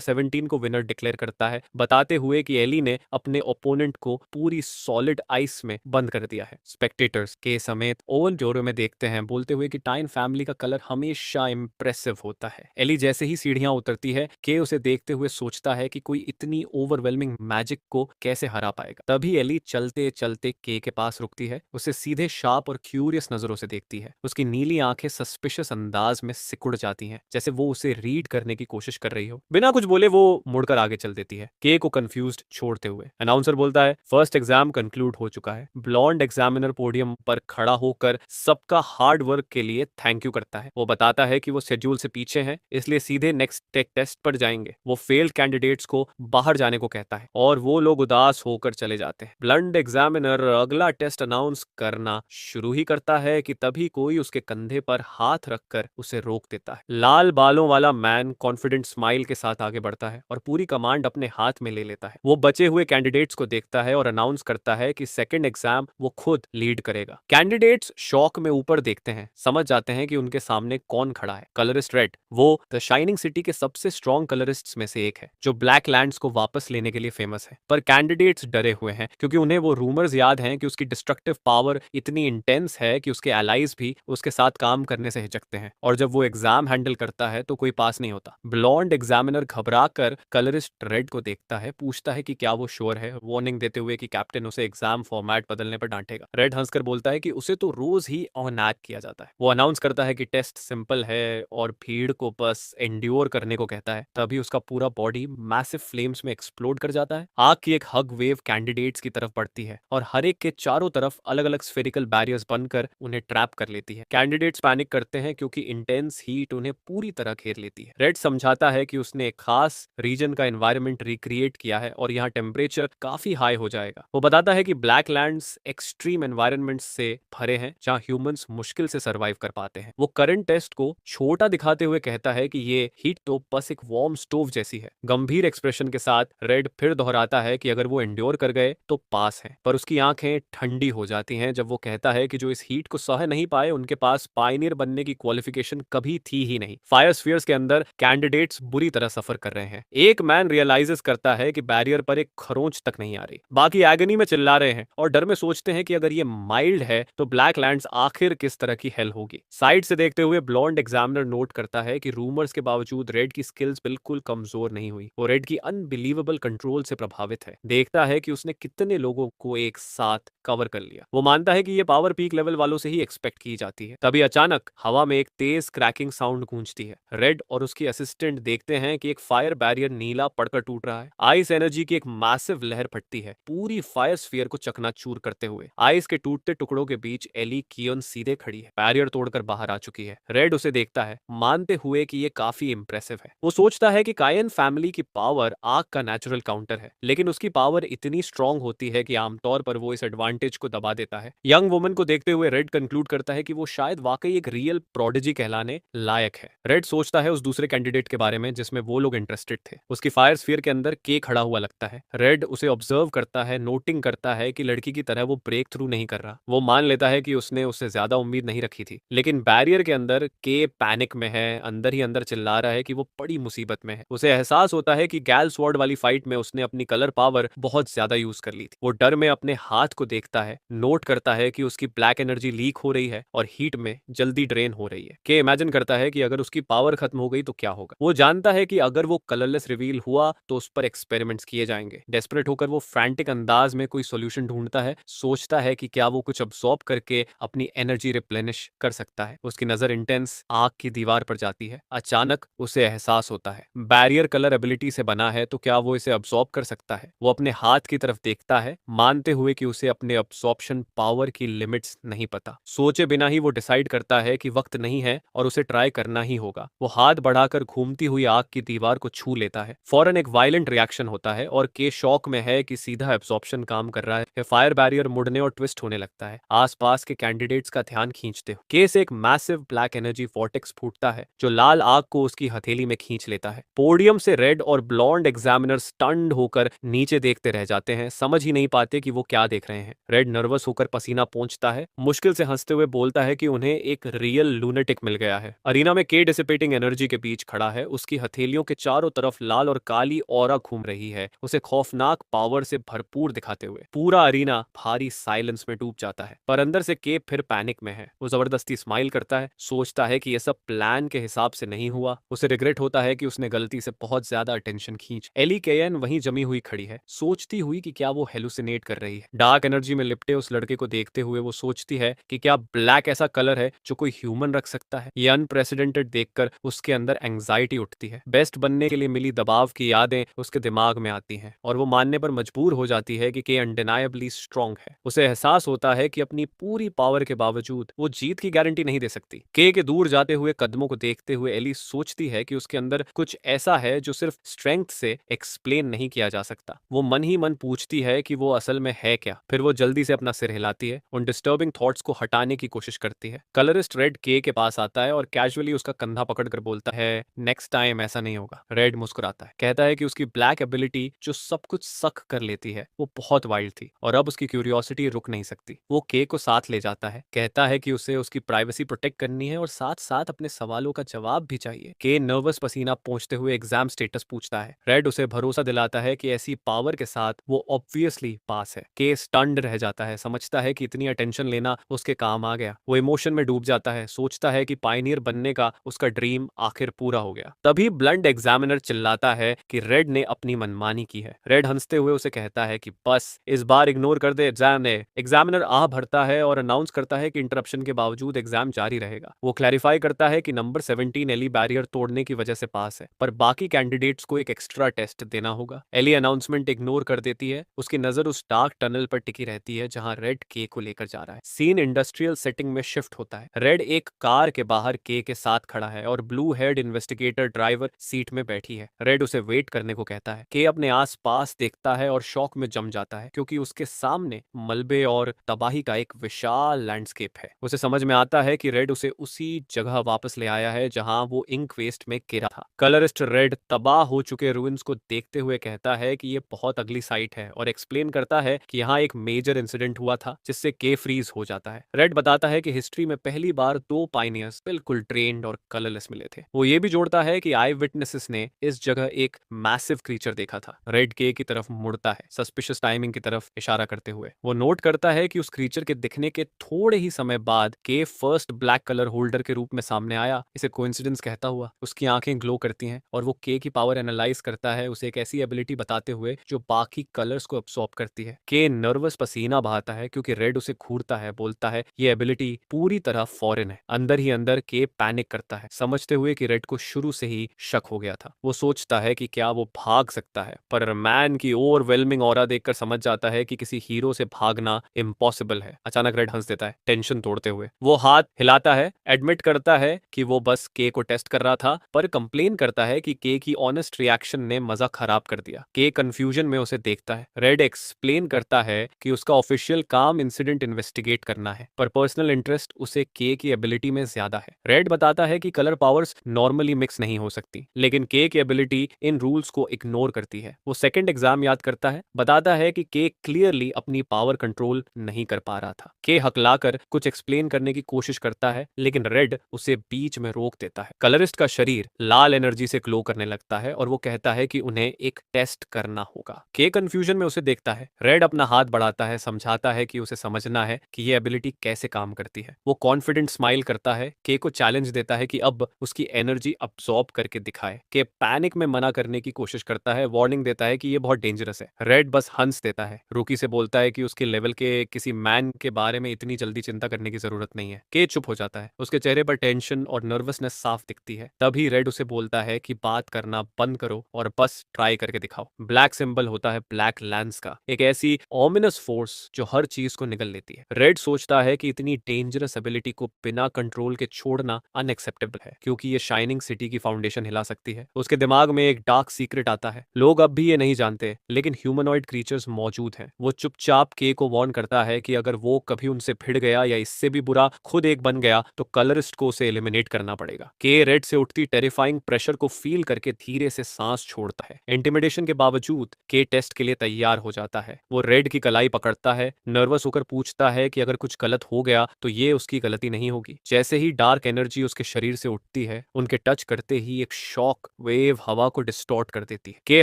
17 को विनर डिक्लेयर करता है, बताते हुए कि एली ने अपने ओपोनेंट को पूरी सॉलिड आइस में बंद कर दिया है। स्पेक्टेटर्स के समेत ओवन जोरो में देखते हैं, बोलते हुए कि टाइन फैमिली का कलर हमेशा इंप्रेसिव होता है। एली जैसे ही सीढ़ियां उतरती है, के उसे देखते हुए सोचता है कि कोई इतनी ओवरवेलमिंग मैजिक को कैसे हरा पाएगा। तभी एली चलते चलते के पास रुकती है, उसे सीधे शार्प और क्यूरियस नजरों से देखती है। उसकी नीली आंखें सस्पिशियस अंदाज में सिकुड़ जाती हैं, जैसे वो उसे रीड करने की कोशिश कर रही हो। बिना कुछ बोले वो मुड़कर आगे चल देती है, के को कंफ्यूज्ड छोड़ते हुए। अनाउंसर बोलता है फर्स्ट एग्जाम कंक्लूड हो चुका है। ब्लॉन्ड एग्जामिनर पोडियम पर खड़ा होकर सबका हार्ड वर्क के लिए थैंक यू करता है। वो बताता है कि वो शेड्यूल से पीछे हैं, इसलिए सीधे नेक्स्ट टेक टेस्ट पर जाएंगे। वो फेल्ड कैंडिडेट्स को बाहर जाने को कहता है और वो लोग उदास होकर चले जाते हैं। ब्लॉन्ड एग्जामिनर अगला टेस्ट अनाउंस करना शुरू ही करता है कि तभी कोई उसके कंधे पर हाथ रखकर उसे रोक देता है। लाल बालों वाला मैन कॉन्फिडेंट स्माइल के साथ आगे बढ़ता है और पूरी कमांड अपने हाथ में ले लेता है। वो बचे हुए कैंडिडेट्स को देखता है और अनाउंस करता है कि सेकंड एग्जाम वो खुद लीड करेगा। कैंडिडेट्स शॉक में ऊपर देखते हैं, समझ जाते हैं कि उनके सामने कौन खड़ा है। कलरिस्ट रेड, वो द शाइनिंग सिटी के सबसे स्ट्रॉन्ग कलरिस्ट्स में से एक है, जो ब्लैक लैंड्स को वापस लेने के लिए फेमस है। पर कैंडिडेट्स डरे हुए हैं क्योंकि उन्हें वो रूमर्स याद हैं कि उसकी डिस्ट्रक्टिव पावर इतनी इंटेंस है कि उसके एलाइज भी उसके साथ काम करने से हिचकते हैं और जब वो एग्जाम हैंडल करता है तो कोई पास नहीं होता। ब्लॉन्ड एग्जामिनर घबरा कर कलरिस्ट रेड को देखता है, पूछता है कि क्या वो श्योर है, वार्निंग देते हुए कि कैप्टन उसे एग्जाम फॉर्मेट बदलने पर डांटेगा। रेड हंसकर बोलता है कि उसे तो रोज ही ऑन नैग किया जाता है। वो अनाउंस करता है कि टेस्ट सिंपल है और भीड़ को बस एंड्योर करने को कहता है। तभी उसका पूरा बॉडी मैसिव फ्लेम्स में एक्सप्लोड कर जाता है। आग की एक हग वेव कैंडिडेट्स की तरफ बढ़ती है और हर एक के चारों तरफ अलग अलग स्फेरिकल बैरियर्स बनकर उन्हें ट्रैप कर लेती है। कैंडिडेट्स पैनिक करते हैं क्योंकि इंटेंस हीट उन्हें पूरी तरह घेर लेती है। रेड समझाता है कि उसने एक खास रीजन का एनवायरनमेंट रिक्रिएट किया है और यहाँ टेम्परेचर काफी हाई हो जाएगा। वो बताता है कि ब्लैक लैंड्स एक्सट्रीम एनवायरनमेंट से भरे हैं जहाँ ह्यूमंस मुश्किल से सरवाइव कर पाते हैं। वो करंट टेस्ट को छोटा दिखाते हुए कहता है कि ये हीट तो बस एक वार्म स्टोव जैसी है। गंभीर एक्सप्रेशन के साथ रेड फिर दोहराता है कि अगर वो एंड्योर कर गए तो पास है, पर उसकी आंखें ठंडी हो जाती हैं जब वो कहता है कि जो इस हीट को सह नहीं पाए उनके पास पायनियर बनने की क्वालिफिकेशन कभी थी ही नहीं। फायर स्फीयर्स के अंदर कैंडिडेट्स बुरी तरह सफर कर रहे हैं। एक मैन रियलाइजेस करता है कि बैरियर पर एक खरोंच तक नहीं आ रही। बाकी एगनी में चिल्ला रहे हैं और डर में सोचते हैं कि अगर ये माइल्ड है तो ब्लैक लैंड्स आखिर किस तरह की हेल होगी। साइड से देखते हुए ब्लॉन्ड एग्जामिनर नोट करता है कि रूमर्स के बावजूद रेड की स्किल्स बिल्कुल कमजोर नहीं हुई। वो रेड की अनबिलीवेबल कंट्रोल से प्रभावित है। देखता है कि उसने कितने लोगों को एक साथ कवर कर लिया। वो मानता है कि ये पावर पीक लेवल वालों से ही एक्सपेक्ट की जाती है। तभी अचानक हवा में एक तेज क्रैकिंग साउंड गूंजती है। रेड और उसकी असिस्टेंट देखते हैं कि एक फायर बैरियर नीला पड़कर टूट रहा है। आइस एनर्जी की एक मैसिव लहर फटती है, पूरी फायर स्फीयर को चकनाचूर करते हुए। आइस के टूटते टुकड़ों के बीच एली कियोन सीधे खड़ी है, बैरियर तोड़कर बाहर आ चुकी है। रेड उसे देखता है, मानते हुए कि ये काफी इंप्रेसिव है। वो सोचता है कि कायन फैमिली की पावर आग का नेचुरल काउंटर है, लेकिन उसकी पावर इतनी स्ट्रांग होती है कि आमतौर पर वो इस एडवांटेज को दबा देता है। यंग वुमन को देखते हुए रेड कंक्लूड करता है कि वो शायद वाकई एक रियल प्रोडिजी कहलाने लायक है। रेड सोचता है उस दूसरे कैंडिडेट के बारे में जिसमें वो लोग इंटरेस्टेड थे। उसकी फायर स्फीयर के अंदर के खड़ा हुआ लगता है। रेड उसे ऑब्जर्व करता है, नोटिंग करता है कि लड़की की तरह वो ब्रेक थ्रू नहीं कर रहा। वो मान लेता है कि उसने उससे ज्यादा उम्मीद नहीं रखी थी, लेकिन बैरियर के अंदर के पैनिक में है, अंदर ही अंदर चिल्ला रहा है कि वो बड़ी मुसीबत में है। उसे एहसास होता है कि गैल स्वॉर्ड वाली फाइट में उसने अपनी कलर पावर बहुत ज्यादा यूज कर ली थी। वो डर में अपने हाथ को देखता है, नोट करता है कि उसकी ब्लैक एनर्जी लीक हो रही है और हीट में जल्दी ड्रेन हो रही है। के इमेजिन करता है कि अगर उसकी पावर खत्म हो गई तो क्या होगा। वो जानता है कि अगर वो कलरलेस रिवील हुआ तो उस पर एक्सपेरिमेंट्स किए जाएंगे। डेस्परेट होकर वो फ्रैंटिक अंदाज में कोई सोल्यूशन ढूंढता है, सोचता है कि क्या वो कुछ अब्सॉर्ब करके अपनी एनर्जी रिप्लेनिश कर सकता है। उसकी नजर इंटेंस आग की दीवार पर जाती है। अचानक उसे एहसास होता है बैरियर कलर एबिलिटी से बना है, तो क्या वो इसे अब्सॉर्ब कर सकता है। वो अपने हाथ की तरफ देखता है, मानते हुए कि उसे अपने अब्सॉर्प्शन पावर की लिमिट्स नहीं पता। सोचे बिना ही वो डिसाइड करता है कि वक्त नहीं है और उसे ट्राई करना ही होगा। वो हाथ बढ़ाकर घूमती हुई आग की दीवार को छू लेता है। फौरन एक वायलेंट रिएक्शन होता है और के शॉक में है कि सीधा एब्सॉर्प्शन काम कर रहा है। फायर बैरियर मुड़ने और ट्विस्ट होने लगता है, आसपास के कैंडिडेट्स का ध्यान खींचते हो। के से एक मैसिव ब्लैक एनर्जी वॉर्टेक्स फूटता है जो लाल आग को उसकी हथेली में खींच लेता है। पोडियम से रेड और ब्लॉन्ड एग्जामिनर स्टन्ड होकर नीचे देखते रह जाते हैं, समझ ही नहीं पाते कि वो क्या देख रहे हैं। रेड नर्वस होकर पसीना पोंछता है, मुश्किल से हंसते हुए बोलता है कि उन्हें एक रियल लूनेटिक मिल गया है। अरीना में के डिसिपेटिंग एनर्जी के बीच खड़ा है, उसकी हथेलियों के चारों तरफ लाल और काली ऑरा घूम रही है, उसे खौफनाक पावर से भरपूर दिखाते हुए। पूरा अरीना भारी साइलेंस में डूब जाता है, पर अंदर से के फिर पैनिक में है। वो जबरदस्ती स्माइल करता है, सोचता है कि यह सब प्लान के हिसाब से नहीं हुआ। उसे रिग्रेट होता है कि उसने गलती से बहुत ज्यादा अटेंशन खींच। एली केयन वहीं जमी हुई खड़ी है, सोचती हुई कि क्या वो हेलुसिनेट कर रही है। डार्क एनर्जी में लिपटे उस लड़के को देखते हुए वो सोचती है कि क्या ब्लैक ऐसा कलर है जो कोई ह्यूमन रख सकता है। ये अनप्रेसिडेंटेड देखकर उसके अंदर एंग्जाइटी उठती है। बेस्ट बनने के लिए मिली दबाव की यादें उसके दिमाग में आती हैं और वो मानने पर मजबूर हो जाती है कि के अनडिनायबली स्ट्रांग है। उसे एहसास होता है कि अपनी पूरी पावर के बावजूद वो जीत की गारंटी नहीं दे सकती। के दूर जाते हुए कदमों को देखते हुए एली सोचती है कि उसके अंदर कुछ ऐसा है जो सिर्फ स्ट्रेंथ से एक्सप्लेन नहीं किया जा सकता। वो मन ही मन पूछती है कि वो असल में है क्या। फिर वो जल्दी से अपना सिर हिलाती है, उन डिस्टर्बिंग थॉट्स को हटाने की कोशिश करती है। कलरिस्ट रेड के पास आता है और कैजुअली उसका कंधा पकड़कर बोलता है, नेक्स्ट टाइम ऐसा नहीं होगा। रेड मुस्कुराता है, कहता है कि उसकी ब्लैक एबिलिटी जो सब कुछ सक कर लेती है वो बहुत वाइल्ड थी और अब उसकी क्यूरियोसिटी रुक नहीं सकती। वो के को साथ ले जाता है, कहता है कि उसे उसकी प्राइवेसी प्रोटेक्ट करनी है और साथ साथ अपने सवालों का जवाब भी चाहिए। के नर्वस पसीना पोंछते हुए एग्जाम स्टेटस पूछता है। रेड उसे भरोसा दिलाता है कि ऐसी पावर के साथ वो ऑब्वियसली पास है। के स्टन्ड रह जाता है, समझता है कि इतनी अटेंशन लेना उसके काम आ गया। वो इमोशन में डूब जाता है, सोचता है कि पायनियर बनने का उसका ड्रीम आखिर पूरा हो गया। तभी ब्लंड एग्जामिनर चिल्लाता है कि रेड ने अपनी मनमानी की है। रेड हंसते हुए उसे कहता है कि बस इस बार इग्नोर कर दे एग्जाम ने। एग्जामिनर आह भरता है और अनाउंस करता है कि इंटरप्शन के बावजूद एग्जाम जारी रहेगा। वो क्लैरिफाई करता है कि नंबर 17 एली बैरियर तोड़ने की वजह से पास है, पर बाकी कैंडिडेट्स को एक एक्स्ट्रा टेस्ट देना होगा। एली अनाउंसमेंट इग्नोर कर देती है, उसकी नजर उस डार्क टनल पर टिकी रहती है जहां रेड के को लेकर जा रहा है। सीन इंडस्ट्रियल सेटिंग में शिफ्ट होता है। रेड एक कार के बाहर के साथ खड़ा है और blue head investigator driver seat में बैठी है। रेड उसे वेट करने को कहता है। के अपने आस पास देखता है और शॉक में जम जाता है क्योंकि उसके सामने मलबे और तबाही का एक विशाल लैंडस्केप है। उसे समझ में आता है कि रेड उसे उसी जगह वापस ले आया है जहां वो इंक वेस्ट में गिरा था। कलरिस्ट रेड तबाह हो चुके रूइंस को देखते हुए कहता है कि ये बहुत अगली साइट है और एक्सप्लेन करता है कि यहाँ एक मेजर इंसिडेंट हुआ था जिससे के फ्रीज हो जाता है। रेड बताता है कि हिस्ट्री में पहली बार 2 पायनियर्स बिल्कुल ट्रेन्ड और कलरलेस मिले थे। वो ये भी जोड़ता है कि आई विटनेसेस ने इस जगह एक मैसिव क्रीचर देखा था। रेड के की तरफ मुड़ता है, सस्पिशियस टाइमिंग की तरफ इशारा करते हुए। वो नोट करता है कि उस क्रीचर के दिखने के थोड़े ही समय बाद के फर्स्ट ब्लैक कलर होल्डर के रूप में सामने आया। इसे कोइंसिडेंस कहता हुआ उसकी आंखें ग्लो करती हैं और वो के की पावर एनालाइज करता है, उसे एक ऐसी एबिलिटी बताते हुए जो बाकी कलर्स को अब्सॉर्ब करती है। के नर्वस पसीना बहाता है क्योंकि रेड उसे घूरता है, बोलता है ये एबिलिटी पूरी तरह फॉरेन है। अंदर ही अंदर के पैनिक करता है, समझते हुए कि रेड को शुरू से ही शक हो गया था। वो सोचता है कि क्या वो भाग सकता है, पर मैन की ओवरवेलमिंग ऑरा देखकर समझ जाता है कि किसी हीरो से भागना इम्पॉसिबल है। अचानक रेड हंस देता है, टेंशन तोड़ते हुए। वो हाथ हिलाता है, एडमिट करता है कि वो बस के को टेस्ट कर रहा था, पर कंप्लेन करता है कि के की ऑनेस्ट रिएक्शन ने मजा खराब कर दिया। के कंफ्यूजन में उसे देखता है। रेड एक्सप्लेन करता है कि उसका ऑफिशियल काम इंसिडेंट इन्वेस्टिगेट करना है, पर पर्सनल इंटरेस्ट उसे के की एबिलिटी में ज्यादा है। रेड बताता है कि कलर पावर्स नॉर्मली मिक्स नहीं हो सकती, लेकिन के की एबिलिटी इन रूल्स को इग्नोर करती है। वो सेकंड एग्जाम याद करता है, बताता है कि के क्लियरली अपनी पावर कंट्रोल नहीं कर पा रहा था। के हकलाकर कुछ एक्सप्लेन करने की कोशिश करता है, लेकिन रेड उसे बीच में रोक देता है। कलरिस्ट का शरीर लाल एनर्जी से ग्लो करने लगता है और वो कहता है कि उन्हें एक टेस्ट करना होगा। के कंफ्यूजन में उसे देखता है। रेड अपना हाथ बढ़ाता है, समझाता है कि उसे समझना है कि ये एबिलिटी कैसे काम करती है। वो कॉन्फिडेंट स्माइल करता है, के को चैलेंज देता है कि अब उसकी एनर्जी अब्सॉर्ब करके दिखाए। के पैनिक में मना करने की कोशिश करता है, वार्निंग देता है कि ये बहुत डेंजरस है। रेड बस हंस देता है, रूकी से बोलता है कि उसके लेवल के किसी मैन के बारे में इतनी जल्दी चिंता करने की जरूरत नहीं है। के चुप हो जाता है, उसके चेहरे पर टेंशन और नर्वसनेस साफ दिखती है। तभी रेड उसे बोलता है कि बात करना बंद करो और बस ट्राई करके दिखाओ। ब्लैक सिंबल होता है ब्लैक लैंस का, एक ऐसी ऑमिनस फोर्स जो हर चीज को निगल लेती है। रेड सोचता है कि इतनी डेंजरस एबिलिटी को बिना कंट्रोल के छोड़ना अनएक्सेप्टेबल है, क्योंकि ये शाइनिंग सिटी की फाउंडेशन हिला सकती है। उसके दिमाग में एक डार्क सीक्रेट आता है। लोग अब भी ये नहीं जानते, लेकिन ह्यूमनॉइड क्रीचर्स मौजूद हैं। वो चुपचाप के को वार्न करता है कि अगर वो कभी उनसे भिड़ गया या इससे भी बुरा खुद एक बन गया तो कलरिस्ट को उसे एलिमिनेट करना पड़ेगा। के रेड से उठती टेरिफाइंग प्रेशर को फील करके धीरे से सांस छोड़ता है। इंटिमिडेशन के बावजूद के टेस्ट के लिए तैयार हो जाता है। वो रेड की कलाई पकड़ता है, नर्वस होकर पूछता है कि अगर कुछ गलत हो गया तो ये उसकी गलती नहीं होगी। जैसे ही डार्क एनर्जी उसके शरीर से उठती है, उनके टच करते ही एक शॉक वेव हवा को डिस्टॉर्ट कर देती है। के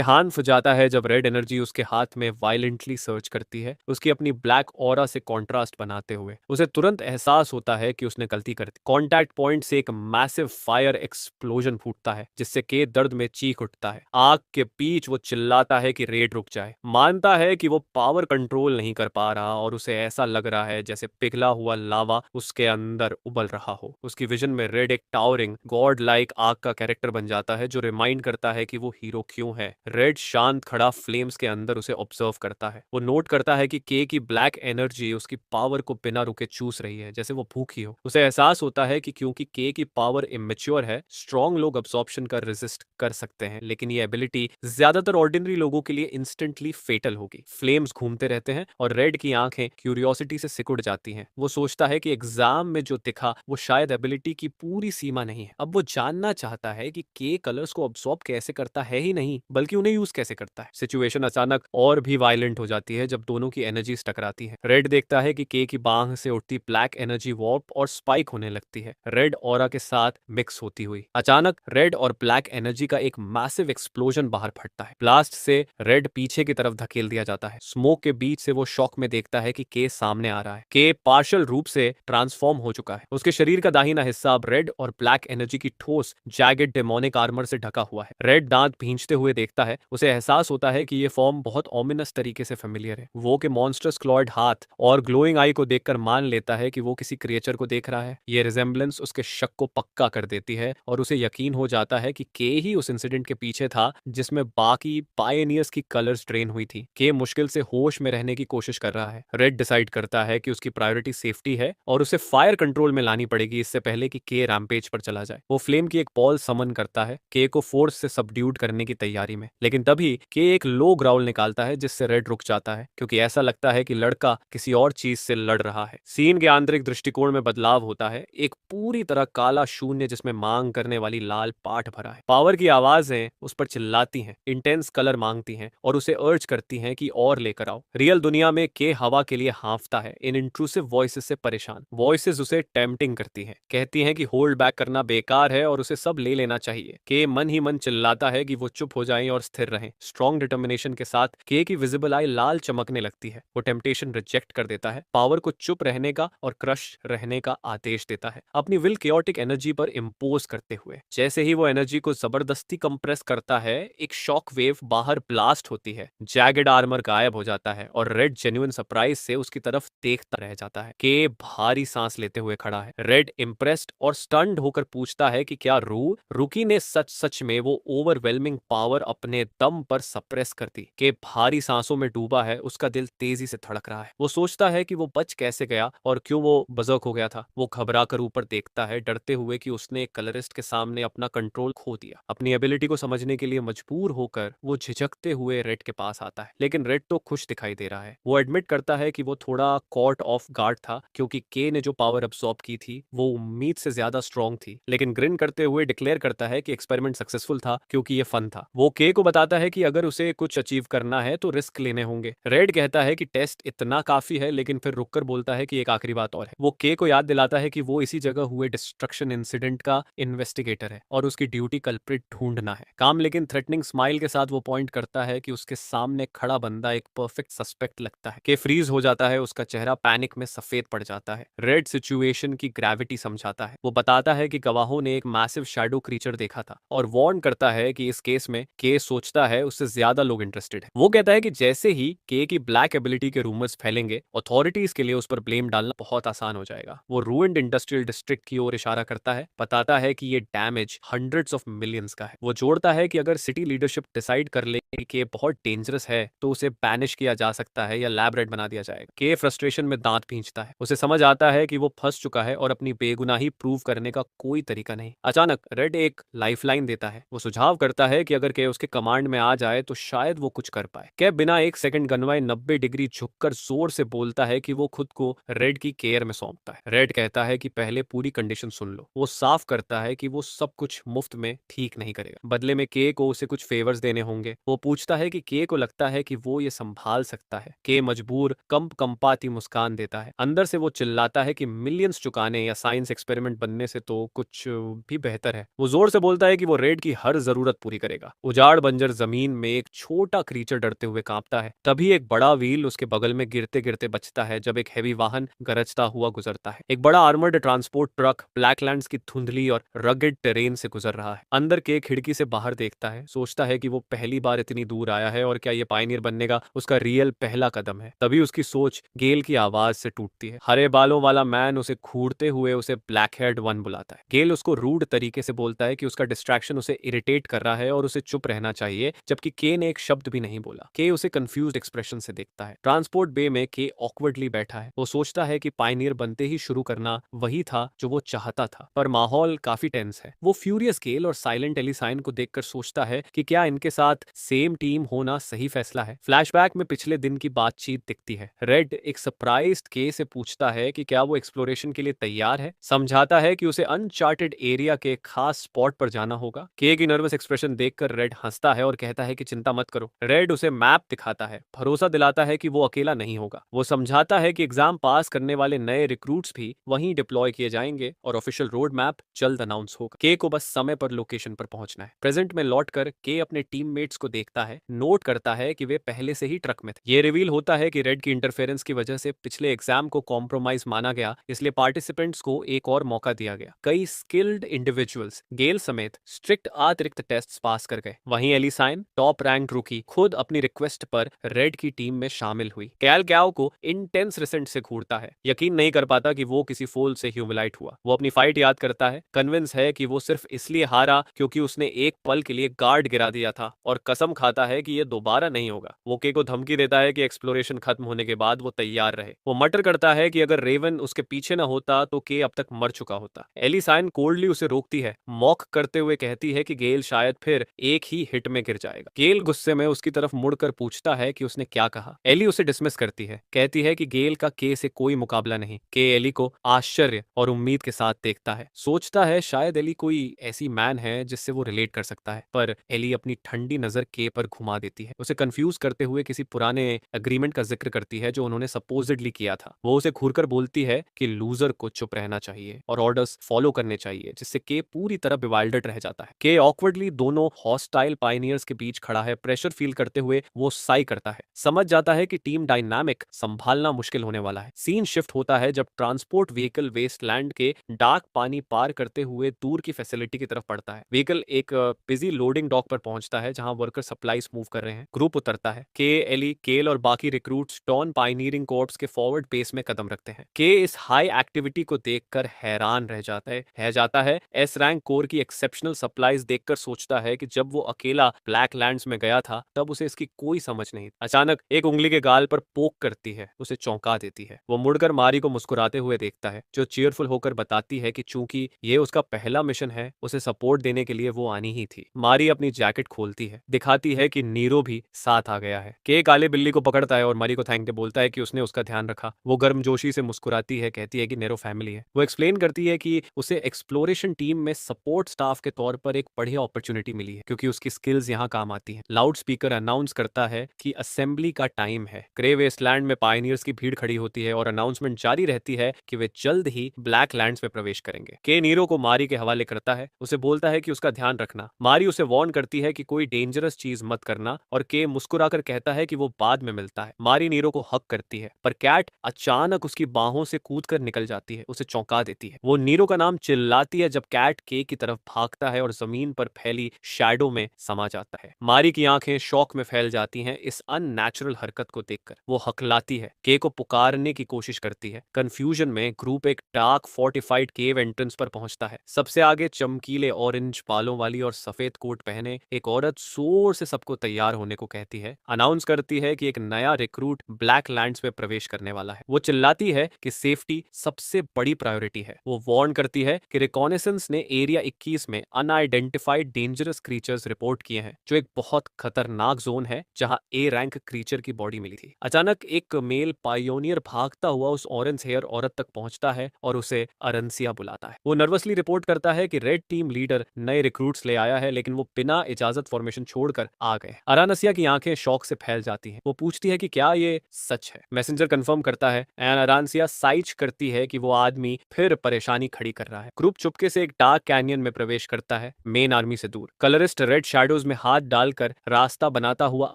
हांफ जाता है जब रेड एनर्जी उसके हाथ में वायलेंटली सर्च करती है, उसकी अपनी ब्लैक ऑरा से कॉन्ट्रास्ट बनाते हुए। उसे तुरंत एहसास होता है कि उसने गलती कर दी। कॉन्टैक्ट पॉइंट से एक मैसिव फायर एक्सप्लोजन फूटता है, जिससे के दर्द में चीख उठता है। आग के बीच वो चिल्लाता है कि रेड रुक जाए। मानता है कि वो पावर कंट्रोल नहीं कर पा रहा और उसे ऐसा लग रहा है जैसे पिघला हुआ लावा उसके अंदर उबल रहा हो। उसकी विजन में रेड एक टावरिंग गॉड लाइक आग का कैरेक्टर बन जाता है, जो रिमाइंड करता है कि वो हीरो क्यों है। रेड शांत खड़ा फ्लेम्स के अंदर उसे ऑब्जर्व करता है। वो नोट करता है कि के की ब्लैक एनर्जी उसकी पावर को बिना रुके चूस रही है, जैसे वो भूखी हो। उसे एहसास होता है कि क्योंकि के की पावर इमेच्योर है, स्ट्रॉन्ग लोग अब्सॉर्प्शन का रेजिस्ट कर सकते हैं, लेकिन ये एबिलिटी ज्यादातर ऑर्डिनरी लोगों के लिए इंस्टेंटली फेटल होगी। फ्लेम्स घूमते रहते हैं और रेड की आंखें क्यूरियोसिटी से सिकुड़ जाती हैं। वो सोचता है कि एग्जाम में जो दिखा वो शायद एबिलिटी की पूरी सीमा नहीं है। अब वो जानना चाहता है कि के कलर्स को अब्सॉर्ब कैसे करता है ही नहीं, बल्कि उन्हें यूज कैसे करता है। सिचुएशन अचानक और भी वायलेंट हो जाती है जब दोनों की एनर्जीज टकराती है। रेड देखता है कि के की बांह से उठती ब्लैक एनर्जी वॉर्प और स्पाइक होने लगती है, रेड ऑरा के साथ मिक्स होती हुई। अचानक रेड और ब्लैक एनर्जी का एक मैसिव एक्सप्लोजन बाहर फटता है। ब्लास्ट से रेड पीछे की तरफ धकेल दिया जाता है। स्मोक के बीच से वो शॉक में देखता है कि के सामने आ रहा है। के पार्शियल रूप से ट्रांसफॉर्म हो चुका है। उसके शरीर का दाहिना हिस्सा अब रेड और ब्लैक एनर्जी की ठोस जैगेड डेमोनिक आर्मर से ढका हुआ है। रेड दांत भींचते हुए देखता है। उसे एहसास होता है कि ये फॉर्म बहुत ओमिनस तरीके से फेमिलियर है। वो के मॉन्स्टर्स क्लॉयड हाथ और ग्लोइंग आई को देखकर मान लेता लगता है कि वो किसी क्रिएचर को देख रहा है। ये रिजेम्बलेंस उसके शक को पक्का कर देती है और उसे यकीन हो जाता है कि के ही उस इंसिडेंट के पीछे था जिसमें बाकी पायनियर्स की कलर्स ड्रेन हुई थी। के मुश्किल से होश में रहने की कोशिश कर रहा है। रेड डिसाइड करता है कि उसकी प्रायोरिटी सेफ्टी है और उसे फायर कंट्रोल में लानी पड़ेगी इससे पहले कि के रैम्पेज पर चला जाए। वो फ्लेम की एक बॉल समन करता है के को फोर्स से सबड्यूड करने की तैयारी में, लेकिन तभी के एक लो ग्राउल निकालता है जिससे रेड रुक जाता है क्योंकि ऐसा लगता है कि लड़का किसी और चीज से लड़ रहा है। सीन के आंतरिक दृष्टिकोण में बदलाव होता है, एक पूरी तरह काला शून्य जिसमें मांग करने वाली लाल पाठ भरा है। पावर की आवाजें उस पर चिल्लाती हैं, इंटेंस कलर मांगती हैं और उसे अर्ज करती हैं कि और लेकर आओ। रियल दुनिया में के हवा के लिए हाँफता है, इन इंट्रूसिव वॉइसेस से परेशान। वॉइसेस उसे टेम्पटिंग करती हैं, कहती हैं कि होल्ड बैक करना बेकार है और उसे सब ले लेना चाहिए। के मन ही मन चिल्लाता है कि वो चुप हो जाएं और स्थिर रहें। स्ट्रॉन्ग डिटर्मिनेशन के साथ के की विजिबल आई लाल चमकने लगती है। वो टेम्पटेशन रिजेक्ट कर देता है, पावर को चुप रहने का और क्रश रहने का आदेश देता है, अपनी विल केओटिक एनर्जी पर इम्पोज करते हुए। जैसे ही वो एनर्जी को जबरदस्ती कंप्रेस करता है, एक शॉक वेव बाहर ब्लास्ट होती है, जैगेड आर्मर गायब हो जाता है और रेड जेन्युइन सरप्राइज से उसकी तरफ देखता रह जाता है। के भारी सांस लेते हुए खड़ा है। रेड इम्प्रेस्ड और स्टन्ड होकर पूछता है कि क्या रुकी ने सच सच में वो ओवरवेलमिंग पावर अपने दम पर सप्रेस कर दी। के भारी सांसों में डूबा है, उसका दिल तेजी से धड़क रहा है। वो सोचता है कि वो बच कैसे गया और क्यों वो बजर्क हो गया था। वो घबरा कर ऊपर देखता है, डरते हुए कि उसने एक कलरिस्ट के सामने अपना कंट्रोल खो दिया। अपनी एबिलिटी को समझने के लिए मजबूर होकर वो झिझकते हुए रेड के पास आता है, लेकिन रेड तो खुश दिखाई दे रहा है। वो एडमिट करता है कि वो थोड़ा कॉट ऑफ गार्ड था क्योंकि के ने जो पावर अब्सॉर्ब की थी वो उम्मीद से ज्यादा स्ट्रॉन्ग थी, लेकिन ग्रिन करते हुए डिक्लेयर करता है कि एक्सपेरिमेंट सक्सेसफुल था क्योंकि ये फन था। वो के को बताता है कि अगर उसे कुछ अचीव करना है तो रिस्क लेने होंगे। रेड कहता है कि टेस्ट इतना काफी है, लेकिन फिर रुककर बोलता है कि एक आखिरी बात और है। वो के को याद दिलाता है कि वो इसी जगह हुए डिस्ट्रक्शन इंसिडेंट का इन्वेस्टिगेटर है और उसकी ड्यूटी कल्प्रिट ढूंढना है। काम लेकिन थ्रेटनिंग स्माइल के साथ वो पॉइंट करता है कि उसके सामने खड़ा बंदा एक परफेक्ट सस्पेक्ट लगता है। के फ्रीज हो जाता है, उसका चेहरा पैनिक में सफेद पड़ जाता है। रेड सिचुएशन की ग्रेविटी समझाता है। वो बताता है कि गवाहों ने एक मैसिव शैडो क्रीचर देखा था और वार्न करता है कि इस केस में के सोचता है उससे ज्यादा लोग इंटरेस्टेड है। वो कहता है कि जैसे ही के की ब्लैक एबिलिटी के रूमर्स फैलेंगे, अथॉरिटीज के लिए उस पर ब्लेम डालना बहुत आसान हो जाएगा। वो रूइंड इंडस्ट्रियल डिस्ट्रिक्ट की ओर इशारा करता है, बताता है कि ये डैमेज हंड्रेड्स ऑफ मिलियंस का है। वो जोड़ता है कि अगर सिटी लीडरशिप डिसाइड कर ले कि ये बहुत डेंजरस है तो उसे बैनिश किया जा सकता है या लैब रेड बना दिया जाएगा। के फ्रस्ट्रेशन में दांत भींचता है। उसे समझ आता है कि वो फंस चुका है और अपनी बेगुनाही प्रूव करने का कोई तरीका नहीं। अचानक रेड एक लाइफलाइन देता है। वो सुझाव करता है कि अगर के उसके कमांड में आ जाए तो शायद वो कुछ कर पाए। के बिना एक सेकंड गनवाए 90 डिग्री झुककर जोर से बोलता है कि वो खुद को रेड की केयर में सौंपता है। रेड कहता है कि पहले पूरी कंडीशन सुन लो। वो साफ करता है कि वो सब कुछ मुफ्त में ठीक नहीं करेगा, बदले में के को उसे कुछ फेवर्स देने होंगे। वो पूछता है कि के को लगता है कि वो ये संभाल सकता है। के मजबूर कंपाती मुस्कान देता है। अंदर से वो चिल्लाता है कि मिलियंस चुकाने या साइंस एक्सपेरिमेंट बनने से तो कुछ भी बेहतर है। वो जोर से बोलता है कि वो रेड की हर जरूरत पूरी करेगा। उजाड़ बंजर जमीन में एक छोटा क्रीचर डरते हुए कांपता है। तभी एक बड़ा व्हील उसके बगल में गिरते गिरते बचता है जब एक हैवी वाहन गरजता हुआ गुजरता है। एक बड़ा आर्मर्ड ट्रांसपोर्ट ट्रक ब्लैकलैंड्स की धुंधली और रगेड टेरेन से गुजर रहा है। अंदर के खिड़की से बाहर देखता है, सोचता है कि वो पहली बार इतनी दूर आया है और क्या ये पायनियर बनने का उसका रियल पहला कदम है। तभी उसकी सोच गेल की आवाज से टूटती है। हरे बालों वाला मैन उसे घूरते हुए उसे ब्लैक हेड वन बुलाता है। गेल उसको रूड तरीके से बोलता है कि उसका डिस्ट्रैक्शन उसे इरिटेट कर रहा है और उसे चुप रहना चाहिए, जबकि के ने एक शब्द भी नहीं बोला। के उसे कंफ्यूज्ड एक्सप्रेशन से देखता है। ट्रांसपोर्ट बे में के ऑकवर्डली बैठा है। वो सोचता है कि पायनियर बनते ही शुरू करना वही था जो वो चाहता था, पर माहौल काफी टेंस है। वो फ्यूरियस गेल और साइलेंट एलिसाइन को देखकर सोचता है कि क्या इनके साथ सेम टीम होना सही फैसला है। फ्लैशबैक में पिछले दिन की बातचीत दिखती है। रेड एक सरप्राइज्ड के से पूछता है कि क्या वो एक्सप्लोरेशन के लिए तैयार है, समझाता है कि उसे अनचार्टेड एरिया के खास स्पॉट पर जाना होगा। के की नर्वस एक्सप्रेशन देखकर रेड हंसता है और कहता है कि चिंता मत करो। रेड उसे मैप दिखाता है, भरोसा दिलाता है कि वो अकेला नहीं होगा। वो समझाता है कि एग्जाम पास करने वाले नए रिक्रूट्स भी वहीं डिप्लॉय किए जाएंगे और ऑफिशियल रोड मैप जल्द अनाउंस होगा। के को बस समय पर लोकेशन पर पहुंचना है। प्रेजेंट में लौटकर के अपने टीममेट्स को देखता है, नोट करता है कि वे पहले से ही ट्रक में थे। ये रिवील होता है कि रेड की इंटरफेरेंस की वजह से पिछले एग्जाम को कॉम्प्रोमाइज माना गया, इसलिए पार्टिसिपेंट्स को एक और मौका दिया गया। कई स्किल्ड इंडिविजुअल्स गेल समेत स्ट्रिक्ट अतिरिक्त टेस्ट्स पास कर गए। वहीं एलिसाइन टॉप रैंक रूकी खुद अपनी रिक्वेस्ट पर रेड की टीम में शामिल हुई। कैल गैओ को इंटेंस रिसेंट से घूरता है। यकीन नहीं कर पाता कि वो किसी फोल से ह्यूमिलाइट हुआ। वो अपनी फाइट याद करता है, कन्विंस है कि वो सिर्फ इसलिए हारा क्योंकि उसने एक पल के लिए गार्ड गिरा दिया था, और कसम खाता है कि ये दोबारा नहीं होगा। वो के को धमकी देता है कि एक्सप्लोरेशन खत्म होने के बाद वो तैयार रहे। वो मटर करता है कि अगर रेवन उसके पीछे न होता तो के अब तक मर चुका होता। एली साइन कोल्डली उसे रोकती है, मॉक करते हुए कहती है कि गेल शायद फिर एक ही हिट में गिर जाएगा। गेल गुस्से में उसकी तरफ मुड़कर पूछता है कि उसने क्या कहा। एली उसे डिसमिस करती है, कहती है कि गेल का के से कोई मुकाबला नहीं। के एली को आश्चर्य और उम्मीद के साथ देखता है, सोचता है शायद एली कोई ऐसी मैन है जिससे वो रिलेट कर सकता है, पर एली अपनी ठंडी नजर के पर घुमा देती है, उसे कंफ्यूज करते हुए किसी पुराने एग्रीमेंट का जिक्र करती है जो उन्होंने सपोजिडली किया था। वो उसे घूरकर बोलती है कि लूजर को चुप रहना चाहिए और ऑर्डर्स फॉलो करने चाहिए, जिससे के पूरी तरह बिवाइल्डर्ड रह जाता है। के ऑकवर्डली दोनों हॉस्टाइल पायनियर्स के बीच खड़ा है, प्रेशर फील करते हुए वो साई करता है, समझ जाता है कि टीम डायनामिक संभालना मुश्किल होने वाला है। सीन शिफ्ट होता है जब ट्रांसपोर्ट व्हीकल वेस्टलैंड के डार्क पानी पार करते हुए दूर की फैसिलिटी की तरफ बढ़ता है। व्हीकल एक बिजी लोडिंग डॉक पर पहुंचता है जहां वर्कर सप्लाईज मूव कर रहे हैं। ग्रुप उतरता है। के, एली, केल और बाकी रिक्रूट्स टॉन पायनियरिंग कॉर्प्स के फॉरवर्ड पेस में कदम रखते हैं। के इस हाई एक्टिविटी को देखकर हैरान रह जाता है। एस रैंक कोर की एक्सेप्शनल सप्लाईज देखकर सोचता है कि जब वो अकेला ब्लैक लैंड्स में गया था तब उसे इसकी कोई समझ नहीं। अचानक एक उंगली के गाल पर पोक करती है, उसे चौंका देती है। वो मुड़कर मारी को मुस्कुराते हुए देखता है, जो चीयरफुल होकर बताती है कि चूंकि ये उसका पहला मिशन है, उसे सपोर्ट देने के लिए वो आनी ही थी। मारी अपनी जैकेट खोलती है, दिखाती है कि नीरो भी साथ आ गया है। के काले बिल्ली को पकड़ता है और मारी को थैंक दे बोलता है कि उसने उसका ध्यान रखा। वो गर्मजोशी से मुस्कुराती है, कहती है कि नेरो फैमिली है। वो एक्सप्लेन करती है कि उसे एक्सप्लोरेशन टीम में सपोर्ट स्टाफ के तौर पर एक बढ़िया अपॉर्चुनिटी मिली है क्योंकि उसकी स्किल्स यहाँ काम आती हैं। लाउड स्पीकर अनाउंस करता है कि असेंबली का टाइम है। ग्रे वेस्टलैंड में पायनियर्स की भीड़ खड़ी होती है और अनाउंसमेंट जारी रहती है कि वे जल्द ही ब्लैक लैंड्स में प्रवेश करेंगे। के नीरो को मारी के हवाले करता है, उसे बोलता है कि उसका ध्यान रखना। मारी उसे वार्न करती है कि कोई डेंजरस चीज मत करना और के मुस्कुराकर कहता है कि वो बाद में मिलता है। मारी नीरो को हक करती है, पर कैट अचानक उसकी बाहों से कूदकर निकल जाती है, उसे चौंका देती है। वो नीरो का नाम चिल्लाती है जब कैट के की तरफ भागता है और जमीन पर फैली शैडो में समा जाता है। मारी की आंखें शॉक में फैल जाती हैं इस अननेचुरल हरकत को देखकर। वो हकलाती है, के को पुकारने की कोशिश करती है। कंफ्यूजन में ग्रुप एक डार्क फोर्टिफाइड केव एंट्रेंस पर पहुंचता है। सबसे आगे चमकीले ऑरेंज बालों वाली और सफेद कोट पहने एक औरत जोर से सबको तैयार होने को कहती है, अनाउंस करती है कि एक नया रिक्रूट ब्लैक लैंड्स में प्रवेश करने वाला है। वो चिल्लाती है कि सेफ्टी सबसे बड़ी प्रायोरिटी है। वो वार्न करती है कि रिकॉनेसेंस ने एरिया 21 में अनआइडेंटिफाइड डेंजरस क्रीचर्स रिपोर्ट किए हैं, जो एक बहुत खतरनाक जोन है जहां ए रैंक क्रीचर की बॉडी मिली थी। अचानक एक मेल पायोनियर भागता हुआ उस ऑरेंज हेयर औरत तक पहुंचता है और उसे अरंसिया बुलाता है। वो नर्वसली रिपोर्ट करता है कि रेड टीम लीडर नए रिक्रूट्स ले आया है, लेकिन वो बिना इजाजत फॉर्मेशन छोड़कर आ गए। अरानसिया की आंखें शौक से फैल जाती हैं। वो पूछती है कि क्या ये सच है। मैसेंजर कंफर्म करता है एंड अरानसिया साइच करती है कि वो आदमी फिर परेशानी खड़ी कर रहा है। ग्रुप चुपके से एक डार्क कैनियन में प्रवेश करता है, मेन आर्मी से दूर। कलरिस्ट रेड शैडोज में हाथ डालकर रास्ता बनाता हुआ